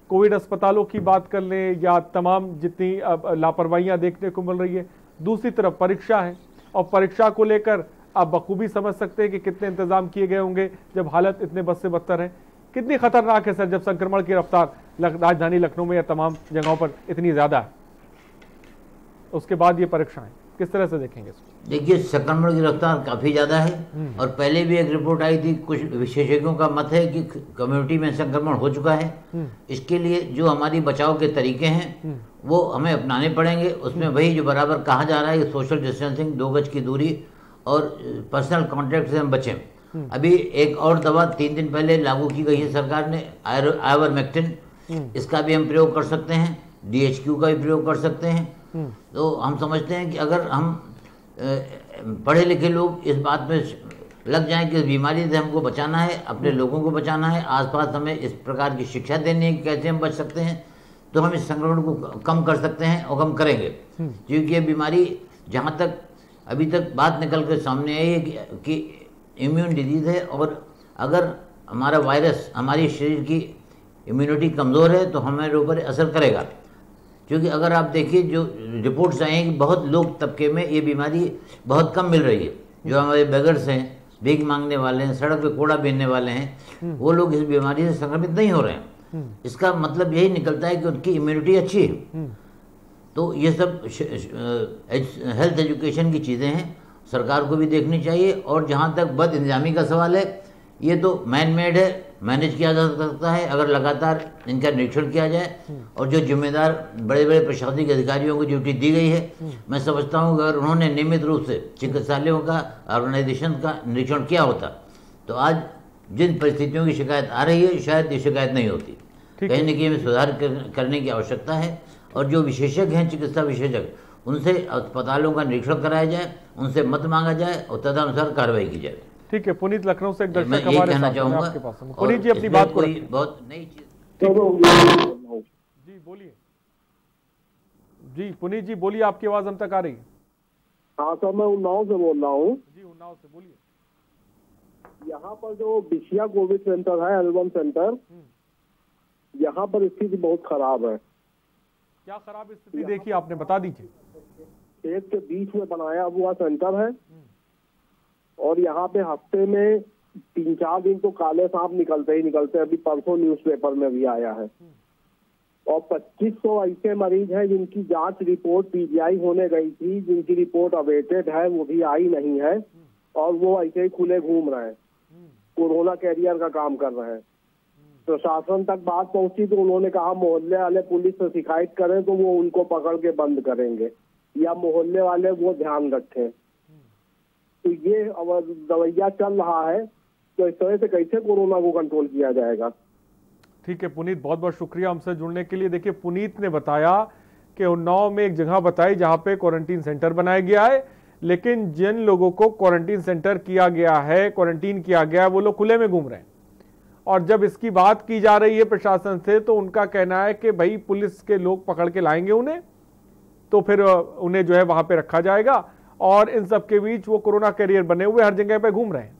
कोविड अस्पतालों की बात कर लें या तमाम जितनी लापरवाहियां देखने को मिल रही है, दूसरी तरफ परीक्षा है और परीक्षा को लेकर आप बखूबी समझ सकते हैं कि कितने इंतजाम किए गए होंगे जब हालत इतने बद से बदतर है। कितनी खतरनाक है सर जब संक्रमण की रफ्तार राजधानी लखनऊ में या तमाम जगहों पर इतनी ज्यादा है, उसके बाद ये परीक्षाएं किस तरह से देखेंगे? देखिए, संक्रमण की रफ्तार काफी ज्यादा है और पहले भी एक रिपोर्ट आई थी, कुछ विशेषज्ञों का मत है कि कम्युनिटी में संक्रमण हो चुका है। इसके लिए जो हमारी बचाव के तरीके हैं वो हमें अपनाने पड़ेंगे। उसमें वही जो बराबर कहा जा रहा है कि सोशल डिस्टेंसिंग, 2 गज की दूरी और पर्सनल कॉन्टैक्ट से हम बचें। अभी एक और दवा 3 दिन पहले लागू की गई है सरकार ने, आइवरमेक्टिन, इसका भी हम प्रयोग कर सकते हैं, DHQ का भी प्रयोग कर सकते हैं। तो हम समझते हैं कि अगर हम पढ़े लिखे लोग इस बात में लग जाएं कि इस बीमारी से हमको बचाना है, अपने लोगों को बचाना है, आसपास हमें इस प्रकार की शिक्षा देनी है कि कैसे हम बच सकते हैं, तो हम इस संक्रमण को कम कर सकते हैं और कम करेंगे। क्योंकि ये बीमारी जहाँ तक अभी तक बात निकल कर सामने आई है कि इम्यून डिजीज है और अगर हमारा वायरस हमारी शरीर की इम्यूनिटी कमज़ोर है तो हमारे ऊपर असर करेगा। क्योंकि अगर आप देखिए जो रिपोर्ट्स आए हैं कि बहुत लोग तबके में ये बीमारी बहुत कम मिल रही है, जो हमारे बेगर्स हैं, भीख मांगने वाले हैं, सड़क पे कूड़ा बीनने वाले हैं, वो लोग इस बीमारी से संक्रमित नहीं हो रहे हैं। इसका मतलब यही निकलता है कि उनकी इम्यूनिटी अच्छी है। तो ये सब हेल्थ एजुकेशन की चीज़ें हैं, सरकार को भी देखनी चाहिए। और जहाँ तक बद इंतजामी का सवाल है, ये तो मैन मेड है, मैनेज किया जा सकता है अगर लगातार इनका निरीक्षण किया जाए और जो जिम्मेदार बड़े बड़े प्रशासनिक अधिकारियों को ड्यूटी दी गई है, मैं समझता हूँ अगर उन्होंने नियमित रूप से चिकित्सालयों का, ऑर्गेनाइजेशन का निरीक्षण किया होता तो आज जिन परिस्थितियों की शिकायत आ रही है शायद ये शिकायत नहीं होती। कहीं न कहीं हमें सुधार करने की आवश्यकता है और जो विशेषज्ञ हैं, चिकित्सा विशेषज्ञ, उनसे अस्पतालों का निरीक्षण कराया जाए, उनसे मत मांगा जाए और तदनुसार कार्रवाई की जाए। ठीक है, पुनीत लखनऊ से एक दर्शक हमारे साथ है, मैं आपके पास हूं। पुनीत जी अपनी बात को बहुत नई चीज जी बोलिए। जी पुनीत जी बोलिए, आपकी आवाज हम तक आ रही है। हाँ सर, मैं उन्नाव से बोल रहा हूँ। जी उन्नाव से बोलिए। यहाँ पर जो बिशिया कोविड सेंटर है, एल्बम सेंटर, यहाँ पर स्थिति बहुत खराब है। क्या खराब स्थिति देखी आपने, बता दीजिए। खेत के बीच में बनाया हुआ सेंटर है और यहाँ पे हफ्ते में 3-4 दिन तो काले सांप निकलते ही निकलते हैं। अभी परसों न्यूज़पेपर में भी आया है। और 2500 ऐसे मरीज हैं जिनकी जांच रिपोर्ट पीजीआई होने गई थी, जिनकी रिपोर्ट अवेटेड है, वो भी आई नहीं है और वो ऐसे ही खुले घूम रहे हैं, कोरोना कैरियर का काम कर रहे हैं। प्रशासन तक बात पहुंची तो उन्होंने कहा मोहल्ले वाले पुलिस से शिकायत करें तो वो उनको पकड़ के बंद करेंगे, या मोहल्ले वाले वो ध्यान रखें। तो ये रवैया चल रहा है, तो इस तरह से कैसे कोरोना को कंट्रोल किया जाएगा? ठीक है पुनीत, बहुत बहुत शुक्रिया हमसे जुड़ने के लिए। देखिए पुनीत ने बताया कि उन्नाव में एक जगह बताई जहां पे क्वारंटीन सेंटर बनाया गया है, लेकिन जिन लोगों को क्वारंटीन सेंटर किया गया है, क्वारंटीन किया गया है, वो लोग खुले में घूम रहे हैं। और जब इसकी बात की जा रही है प्रशासन से तो उनका कहना है कि भाई पुलिस के लोग पकड़ के लाएंगे उन्हें, तो फिर उन्हें जो है वहां पे रखा जाएगा, और इन सब के बीच वो कोरोना कैरियर बने हुए हर जगह पे घूम रहे हैं।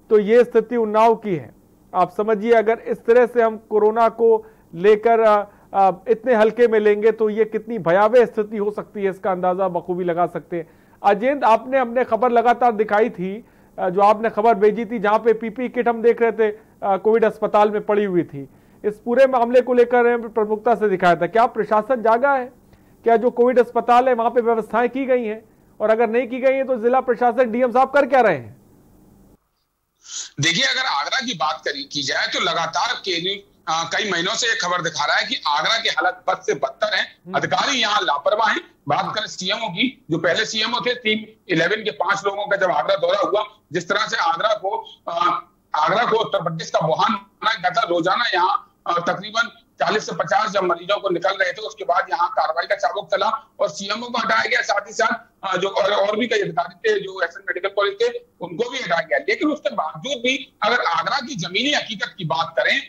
तो ये स्थिति उन्नाव की है। आप समझिए, अगर इस तरह से हम कोरोना को लेकर इतने हल्के में लेंगे तो ये कितनी भयावह स्थिति हो सकती है, इसका अंदाजा बखूबी लगा सकते हैं। अजेंद्र, आपने हमने खबर लगातार दिखाई थी, जो आपने खबर भेजी थी जहां पे पीपी किट हम देख रहे थे कोविड अस्पताल में पड़ी हुई थी, इस पूरे मामले को लेकर प्रमुखता से दिखाया था। क्या प्रशासन जागा है? क्या जो कोविड अस्पताल है वहां पे व्यवस्थाएं की गई हैं? और अगर नहीं की गई है तो जिला प्रशासन, डीएम साहब कर क्या रहे हैं? देखिए, अगर आगरा की बात की जाए तो लगातार कई महीनों से ये खबर दिखा रहा है कि आगरा की हालत बद से बदतर है। अधिकारी यहाँ लापरवाह हैं। बात करें सीएमओ की, जो पहले सीएमओ थे, टीम 11 के 5 लोगों का जब आगरा दौरा हुआ, जिस तरह से आगरा को उत्तर प्रदेश का वुहान माना गया था, रोजाना यहाँ तकरीबन 40 से 50 जब मरीजों को निकल रहे थे, उसके बाद यहाँ कार्रवाई का चाबुक चला और सीएमओ को हटाया गया। साथ ही साथ जो और भी कई अधिकारी थे जो एसएन मेडिकल कॉलेज थे, उनको भी हटाया गया। लेकिन उसके बावजूद भी अगर आगरा की जमीनी हकीकत की बात करें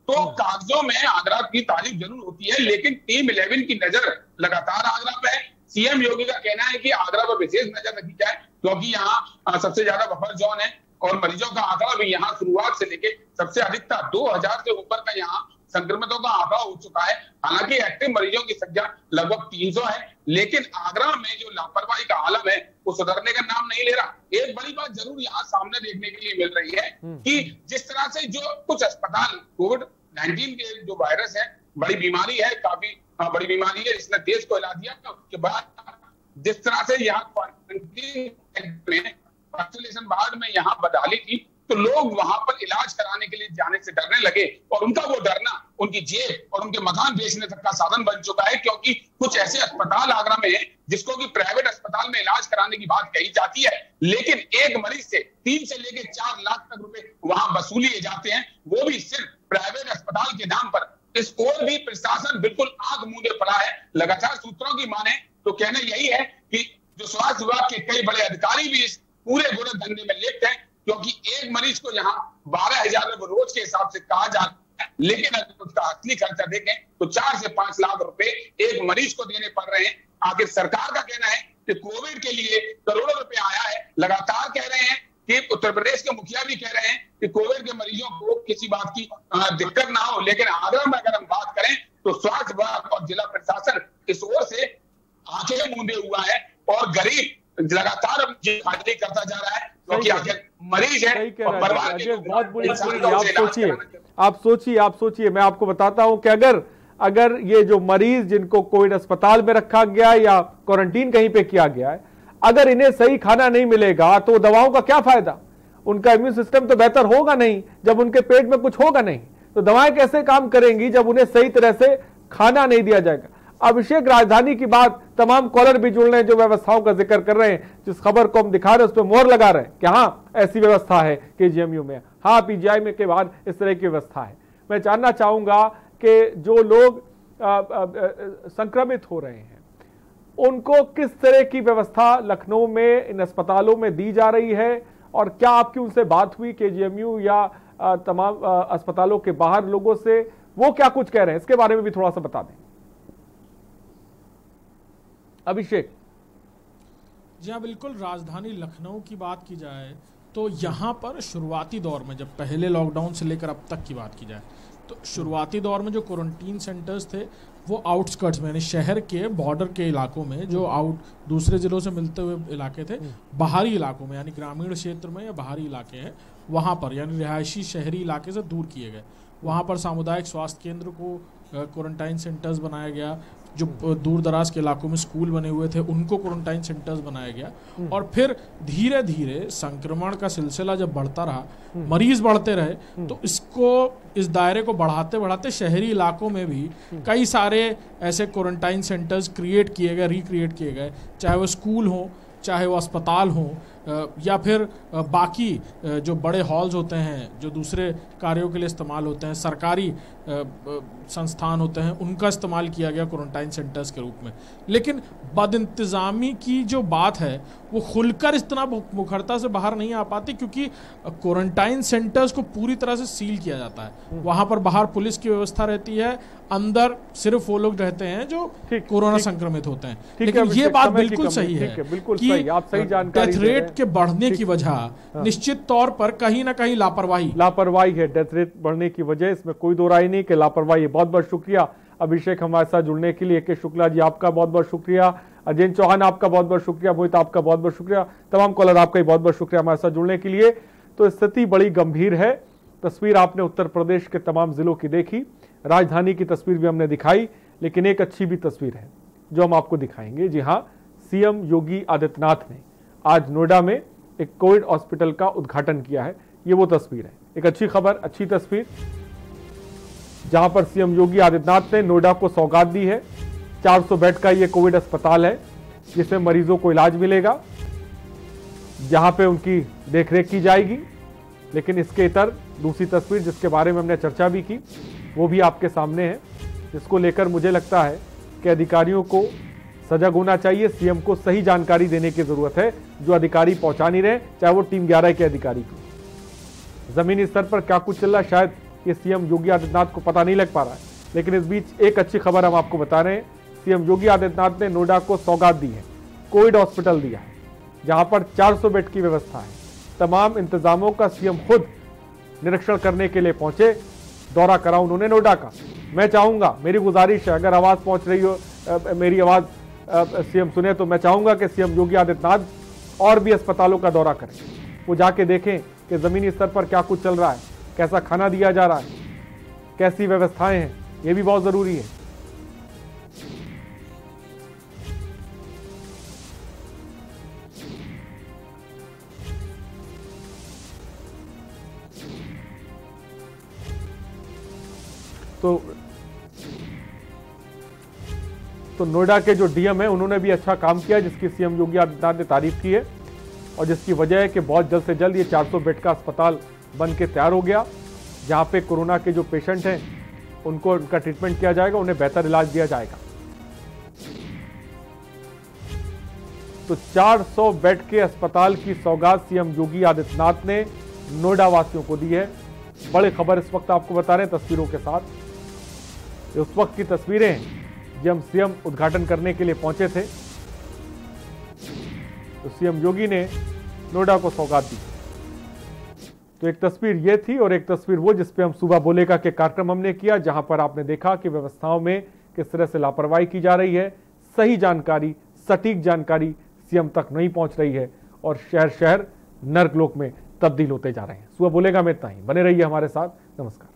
तो कागजों में आगरा की तारीफ जरूर होती है, लेकिन टीम 11 की नजर लगातार आगरा पे है। सीएम योगी का कहना है कि आगरा पर विशेष नजर रखी जाए क्योंकि यहाँ सबसे ज्यादा बफर जोन है और मरीजों का आंकड़ा भी यहाँ शुरुआत से लेके सबसे अधिक था। 2000 से ऊपर का यहाँ संक्रमितों का आंकड़ा हो चुका है। हालांकि एक्टिव मरीजों की संख्या लगभग 300 है, लेकिन आगरा में जो लापरवाही का आलम है वो सुधरने का नाम नहीं ले रहा। एक बड़ी बात जरूर यहाँ सामने देखने के लिए मिल रही है कि जिस तरह से जो कुछ अस्पताल कोविड-19 के जो वायरस है, बड़ी बीमारी है, काफी बड़ी बीमारी है, इसने देश को हिला दिया। उसके बाद जिस तरह से यहाँ आइसोलेशन वार्ड में यहाँ बदहाली थी तो लोग वहां पर इलाज कराने के लिए जाने से डरने लगे और उनका वो डरना उनकी जेब और उनके मकान बेचने तक का साधन बन चुका है। क्योंकि कुछ ऐसे अस्पताल आगरा में हैं जिसको कि प्राइवेट अस्पताल में इलाज कराने की बात कही जाती है, लेकिन एक मरीज से 3 से लेकर 4 लाख तक रुपए वहां वसूलिए जाते हैं, वो भी सिर्फ प्राइवेट अस्पताल के नाम पर। इस ओर भी प्रशासन बिल्कुल आंख मूंदे पड़ा है। लगातार सूत्रों की माने तो कहना यही है कि जो स्वास्थ्य विभाग के कई बड़े अधिकारी भी इस पूरे बुरे धंधे में लिप्त हैं, क्योंकि एक मरीज को यहाँ 12,000 रुपए रोज के हिसाब से कहा जाता है, लेकिन अगर उसका असली खर्चा देखें तो 4 से 5 लाख रुपए एक मरीज को देने पड़ रहे हैं। आखिर सरकार का कहना है कि कोविड के लिए करोड़ों रुपए आया है। लगातार कह रहे हैं कि उत्तर प्रदेश के मुखिया भी कह रहे हैं कि कोविड के मरीजों को किसी बात की दिक्कत ना हो, लेकिन आगरा में अगर हम बात करें तो स्वास्थ्य विभाग और जिला प्रशासन इस ओर से आंखें मूंदे हुआ है और गरीब लगातार खाली करता जा रहा है क्योंकि आखिर मरीज है और परिवार के बहुत बुरी स्थिति। आप सोचिए मैं आपको बताता हूं कि अगर ये जो मरीज जिनको कोविड अस्पताल में रखा गया या क्वारंटीन कहीं पे किया गया है, अगर इन्हें सही खाना नहीं मिलेगा तो दवाओं का क्या फायदा? उनका इम्यून सिस्टम तो बेहतर होगा नहीं जब उनके पेट में कुछ होगा नहीं, तो दवाएं कैसे काम करेंगी जब उन्हें सही तरह से खाना नहीं दिया जाएगा। अभिषेक, राजधानी की बात तमाम कॉलर भी जुड़ रहे हैं जो व्यवस्थाओं का जिक्र कर रहे हैं। जिस खबर को हम दिखा रहे हैं उस पर मोहर लगा रहे हैं कि हाँ ऐसी व्यवस्था है केजीएमयू में, हाँ पीजीआई में के बाद इस तरह की व्यवस्था है। मैं जानना चाहूंगा कि जो लोग संक्रमित हो रहे हैं उनको किस तरह की व्यवस्था लखनऊ में इन अस्पतालों में दी जा रही है, और क्या आपकी उनसे बात हुई केजीएमयू या तमाम अस्पतालों के बाहर लोगों से, वो क्या कुछ कह रहे हैं, इसके बारे में भी थोड़ा सा बता दें। अभिषेक जी हाँ, बिल्कुल। राजधानी लखनऊ की बात की जाए तो यहाँ पर शुरुआती दौर में, जब पहले लॉकडाउन से लेकर अब तक की बात की जाए तो शुरुआती दौर में जो क्वारंटीन सेंटर्स थे वो आउटस्कर्ट्स में, यानी शहर के बॉर्डर के इलाकों में, जो दूसरे ज़िलों से मिलते हुए इलाके थे, बाहरी इलाकों में, यानी ग्रामीण क्षेत्र में या बाहरी इलाके हैं वहाँ पर, यानी रिहायशी शहरी इलाके से दूर किए गए। वहाँ पर सामुदायिक स्वास्थ्य केंद्र को क्वारंटाइन सेंटर्स बनाया गया, जो दूर दराज के इलाकों में स्कूल बने हुए थे उनको क्वारंटाइन सेंटर्स बनाया गया। और फिर धीरे धीरे संक्रमण का सिलसिला जब बढ़ता रहा, मरीज बढ़ते रहे, तो इस दायरे को बढ़ाते बढ़ाते शहरी इलाकों में भी कई सारे ऐसे क्वारंटाइन सेंटर्स क्रिएट किए गए, रिक्रिएट किए गए, चाहे वो स्कूल हो, चाहे वो अस्पताल हो, या फिर बाकी जो बड़े हॉल्स होते हैं जो दूसरे कार्यों के लिए इस्तेमाल होते हैं, सरकारी संस्थान होते हैं, उनका इस्तेमाल किया गया क्वारंटाइन सेंटर्स के रूप में। लेकिन बदइंतजामी की जो बात है वो खुलकर इतना मुखरता से बाहर नहीं आ पाती, क्योंकि क्वारंटाइन सेंटर्स को पूरी तरह से सील किया जाता है। वहां पर बाहर पुलिस की व्यवस्था रहती है, अंदर सिर्फ वो लोग रहते हैं जो कोरोना संक्रमित होते हैं। लेकिन ये बात बिल्कुल सही है कि डेथ रेट के बढ़ने की वजह निश्चित तौर पर कहीं ना कहीं लापरवाही है। डेथ रेट बढ़ने की वजह इसमें कोई दो राय नहीं कि लापरवाही है। बहुत बहुत शुक्रिया अभिषेक हमारे साथ जुड़ने के लिए। के शुक्ला जी आपका बहुत बहुत शुक्रिया, अजय चौहान आपका बहुत बहुत शुक्रिया, मोहित आपका बहुत बहुत शुक्रिया, तमाम कॉलर आपका बहुत बहुत शुक्रिया हमारे साथ जुड़ने के लिए। तो स्थिति बड़ी गंभीर है। तस्वीर आपने उत्तर प्रदेश के तमाम जिलों की देखी, राजधानी की तस्वीर भी हमने दिखाई, लेकिन एक अच्छी भी तस्वीर है जो हम आपको दिखाएंगे। जी हाँ, सीएम योगी आदित्यनाथ ने आज नोएडा में एक कोविड हॉस्पिटल का उद्घाटन किया है। ये वो तस्वीर है, एक अच्छी खबर, अच्छी तस्वीर, जहां पर सीएम योगी आदित्यनाथ ने नोएडा को सौगात दी है। 400 बेड का ये कोविड अस्पताल है जिसमें मरीजों को इलाज मिलेगा, जहां पे उनकी देखरेख की जाएगी। लेकिन इसके इतर दूसरी तस्वीर जिसके बारे में हमने चर्चा भी की वो भी आपके सामने है, जिसको लेकर मुझे लगता है कि अधिकारियों को सजग होना चाहिए। सीएम को सही जानकारी देने की जरूरत है, जो अधिकारी पहुंचा नहीं रहे, चाहे वो टीम 11 के अधिकारी को। जमीनी स्तर पर क्या कुछ चल रहा है शायद ये सीएम योगी आदित्यनाथ को पता नहीं लग पा रहा है। लेकिन इस बीच एक अच्छी खबर हम आपको बता रहे हैं। सीएम योगी आदित्यनाथ ने नोएडा को सौगात दी है, कोविड हॉस्पिटल दिया है, जहां पर 400 बेड की व्यवस्था है। तमाम इंतजामों का सीएम खुद निरीक्षण करने के लिए पहुंचे, दौरा करा उन्होंने नोएडा का। मैं चाहूंगा, मेरी गुजारिश है, अगर आवाज पहुंच रही हो, मेरी आवाज सीएम सुने, तो मैं चाहूंगा कि सीएम योगी आदित्यनाथ और भी अस्पतालों का दौरा करें, वो जाके देखें कि जमीनी स्तर पर क्या कुछ चल रहा है, कैसा खाना दिया जा रहा है, कैसी व्यवस्थाएं हैं, ये भी बहुत जरूरी है। तो नोएडा के जो डीएम है उन्होंने भी अच्छा काम किया, जिसकी सीएम योगी आदित्यनाथ ने तारीफ की है, और जिसकी वजह है कि बहुत जल्द से जल्द ये 400 बेड का अस्पताल बन के तैयार हो गया, जहां पे कोरोना के जो पेशेंट हैं उनको उनका ट्रीटमेंट किया जाएगा, उन्हें बेहतर इलाज दिया जाएगा। तो 400 बेड के अस्पताल की सौगात सीएम योगी आदित्यनाथ ने नोएडा वासियों को दी है। बड़ी खबर इस वक्त आपको बता रहे हैं तस्वीरों के साथ। उस वक्त की तस्वीरें हैं जब सीएम उद्घाटन करने के लिए पहुंचे थे, तो सीएम योगी ने नोएडा को सौगात दी। तो एक तस्वीर ये थी और एक तस्वीर वो जिसपे हम सुबह बोलेगा के कार्यक्रम हमने किया, जहां पर आपने देखा कि व्यवस्थाओं में किस तरह से लापरवाही की जा रही है, सही जानकारी, सटीक जानकारी सीएम तक नहीं पहुंच रही है और शहर शहर नर्कलोक में तब्दील होते जा रहे हैं। सुबह बोलेगा में इतना ही, बने रहिए हमारे साथ। नमस्कार।